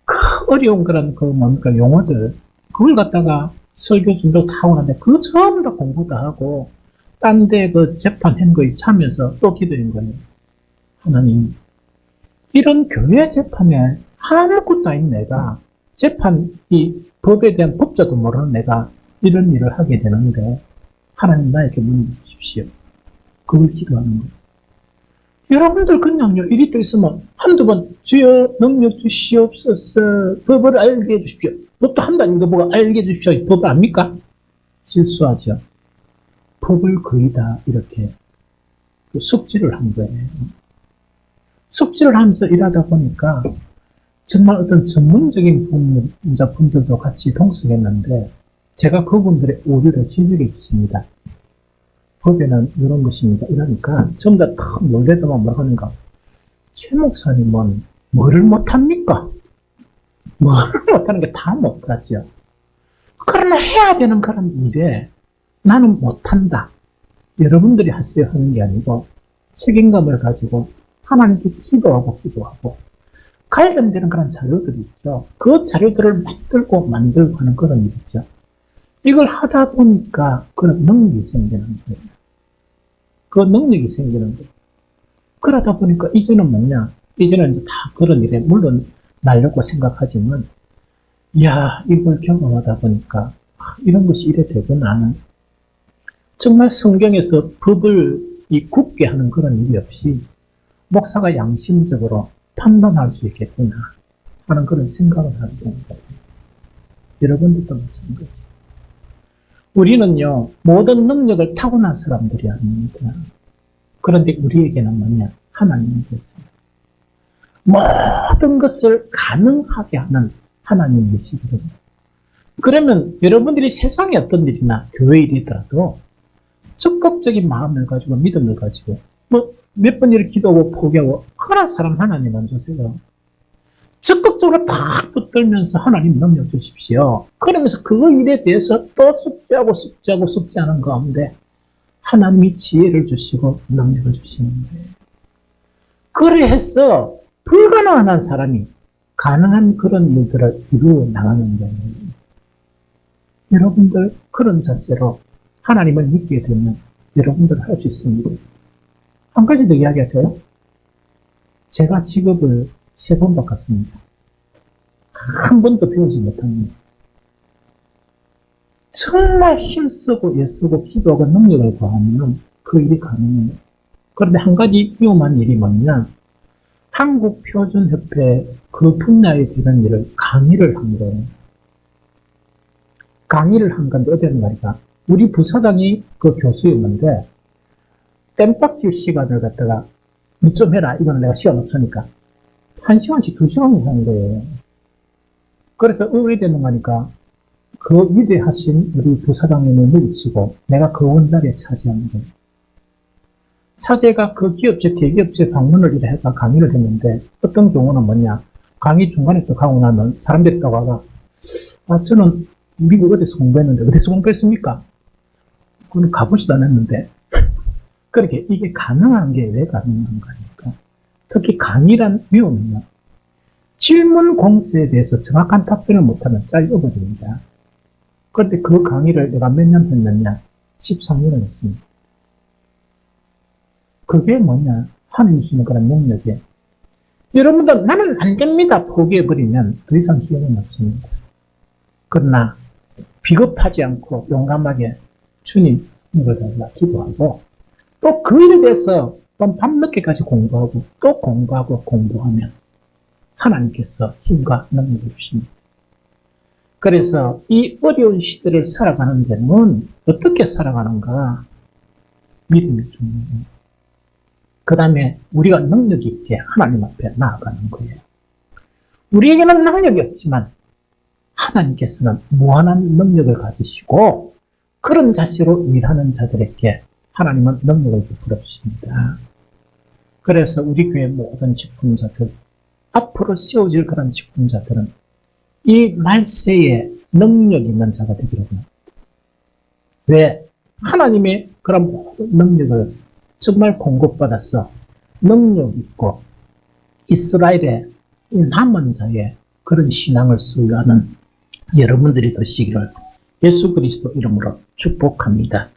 그 어려운 그런 그 뭡니까 용어들 그걸 갖다가 설교 준비도 다 하고 나는데 그거 전부 다 공부 다 하고 딴 데 그 재판한 거에 참여해서 또 기도한 거예요. 하나님 이런 교회 재판에 아무것도 아닌 내가 재판 이 법에 대한 법자도 모르는 내가 이런 일을 하게 되는데 하나님 나에게 문을 주십시오. 그걸 기도하는 거예요. 여러분들 그냥요 일이 또 있으면 한두 번 주여 능력 주시옵소서 법을 알게 해주십시오. 법도 한도 아닌 거 보고 알게 해주십시오. 법을 압니까? 실수하죠. 법을 거의 다 이렇게 숙지를 한 거예요. 숙지를 하면서 일하다 보니까 정말 어떤 전문적인 분들도 같이 동석했는데 제가 그분들의 오류를 지적해 줬습니다. 법에는 이런 것입니다. 이러니까 전부 다 탁 놀래다만 뭐 하는가. 최 목사님은 뭐를 못합니까? 뭐를 못하는 게 다 못하죠. 그러나 해야 되는 그런 일에 나는 못한다. 여러분들이 하세요 하는 게 아니고 책임감을 가지고 하나님께 기도하고 관련되는 그런 자료들이 있죠. 그 자료들을 만들고 하는 그런 일 있죠. 이걸 하다 보니까 그런 능력이 생기는 거예요. 그 능력이 생기는 거예요. 그러다 보니까 이제는 뭐냐? 이제는 이제 다 그런 일에 물론 날려고 생각하지만 이야 이걸 경험하다 보니까 이런 것이 이래 되구나. 정말 성경에서 법을 굳게 하는 그런 일이 없이 목사가 양심적으로 판단할 수 있겠구나 하는 그런 생각을 하게 되는 거예요. 여러분들도 마찬가지. 우리는요 모든 능력을 타고난 사람들이 아닙니다. 그런데 우리에게는 뭐냐? 하나님이 계세요. 모든 것을 가능하게 하는 하나님 계시거든요. 그러면 여러분들이 세상에 어떤 일이나 교회 일이더라도 적극적인 마음을 가지고 믿음을 가지고 뭐 몇 번 이렇게 기도하고 포기하고 허락 사람 하나님 안 주세요. 적극적으로 다 붙들면서 하나님 능력 주십시오. 그러면서 그 일에 대해서 또 숙지하는 가운데 하나님이 지혜를 주시고 능력을 주시는 거예요. 그래서 불가능한 사람이 가능한 그런 일들을 이루어 나가는 거예요. 여러분들 그런 자세로 하나님을 믿게 되면 여러분들 할 수 있습니다. 한 가지 더 이야기할까요? 제가 직업을 3번 바꿨습니다. 한 번도 배우지 못합니다. 정말 힘쓰고 애쓰고 기도하고 능력을 구하면 그 일이 가능해요. 그런데 한 가지 위험한 일이 뭐냐? 한국표준협회 그 분야에 대한 일을 강의를 한 거예요. 강의를 한 건데 어디는 말이야? 우리 부사장이 그 교수였는데 땜박질 시간을 갖다가 니 좀 해라. 이거는 내가 시간 없으니까 1시간씩 2시간을 하는 거예요. 그래서 의외되는 거니까 그 위대하신 우리 부사장님을 물리치고 내가 그 원자리에 차지하는 거예요. 차제가 그 기업체, 대기업체 방문을 이래 해서 강의를 했는데 어떤 경우는 뭐냐? 강의 중간에 또 가고 나면 사람들이 또 와가 저는 미국 어디서 공부했는데 어디서 공부했습니까? 그건 가보지도 않았는데 그렇게 이게 가능한 게 왜 가능한 거니까 특히 강의란 위험은요. 질문 공세에 대해서 정확한 답변을 못하면 잘려버립니다. 그런데 그 강의를 내가 몇 년 했느냐? 13년을 했습니다. 그게 뭐냐? 하나님 주시는 그런 능력이에요. 여러분들, 나는 안 됩니다. 포기해버리면 더 이상 희망은 없습니다. 그러나, 비겁하지 않고 용감하게 주님 이것을 기도하고, 또 그 일에 대해서 또 밤늦게까지 공부하고, 또 공부하고 공부하면, 하나님께서 힘과 능력을 주십니다. 그래서 이 어려운 시대를 살아가는 데는 어떻게 살아가는가? 믿음이 중요해요. 그 다음에 우리가 능력이 있게 하나님 앞에 나아가는 거예요. 우리에게는 능력이 없지만 하나님께서는 무한한 능력을 가지시고 그런 자세로 일하는 자들에게 하나님은 능력을 베풀어 주십니다. 그래서 우리 교회 모든 직분자들, 앞으로 세워질 그런 직분자들은 이 말세에 능력 있는 자가 되기를 합니다. 왜? 하나님의 그런 능력을 정말 공급받아서 능력 있고 이스라엘의 남은 자의 그런 신앙을 소유하는 여러분들이 되시기를 예수 그리스도 이름으로 축복합니다.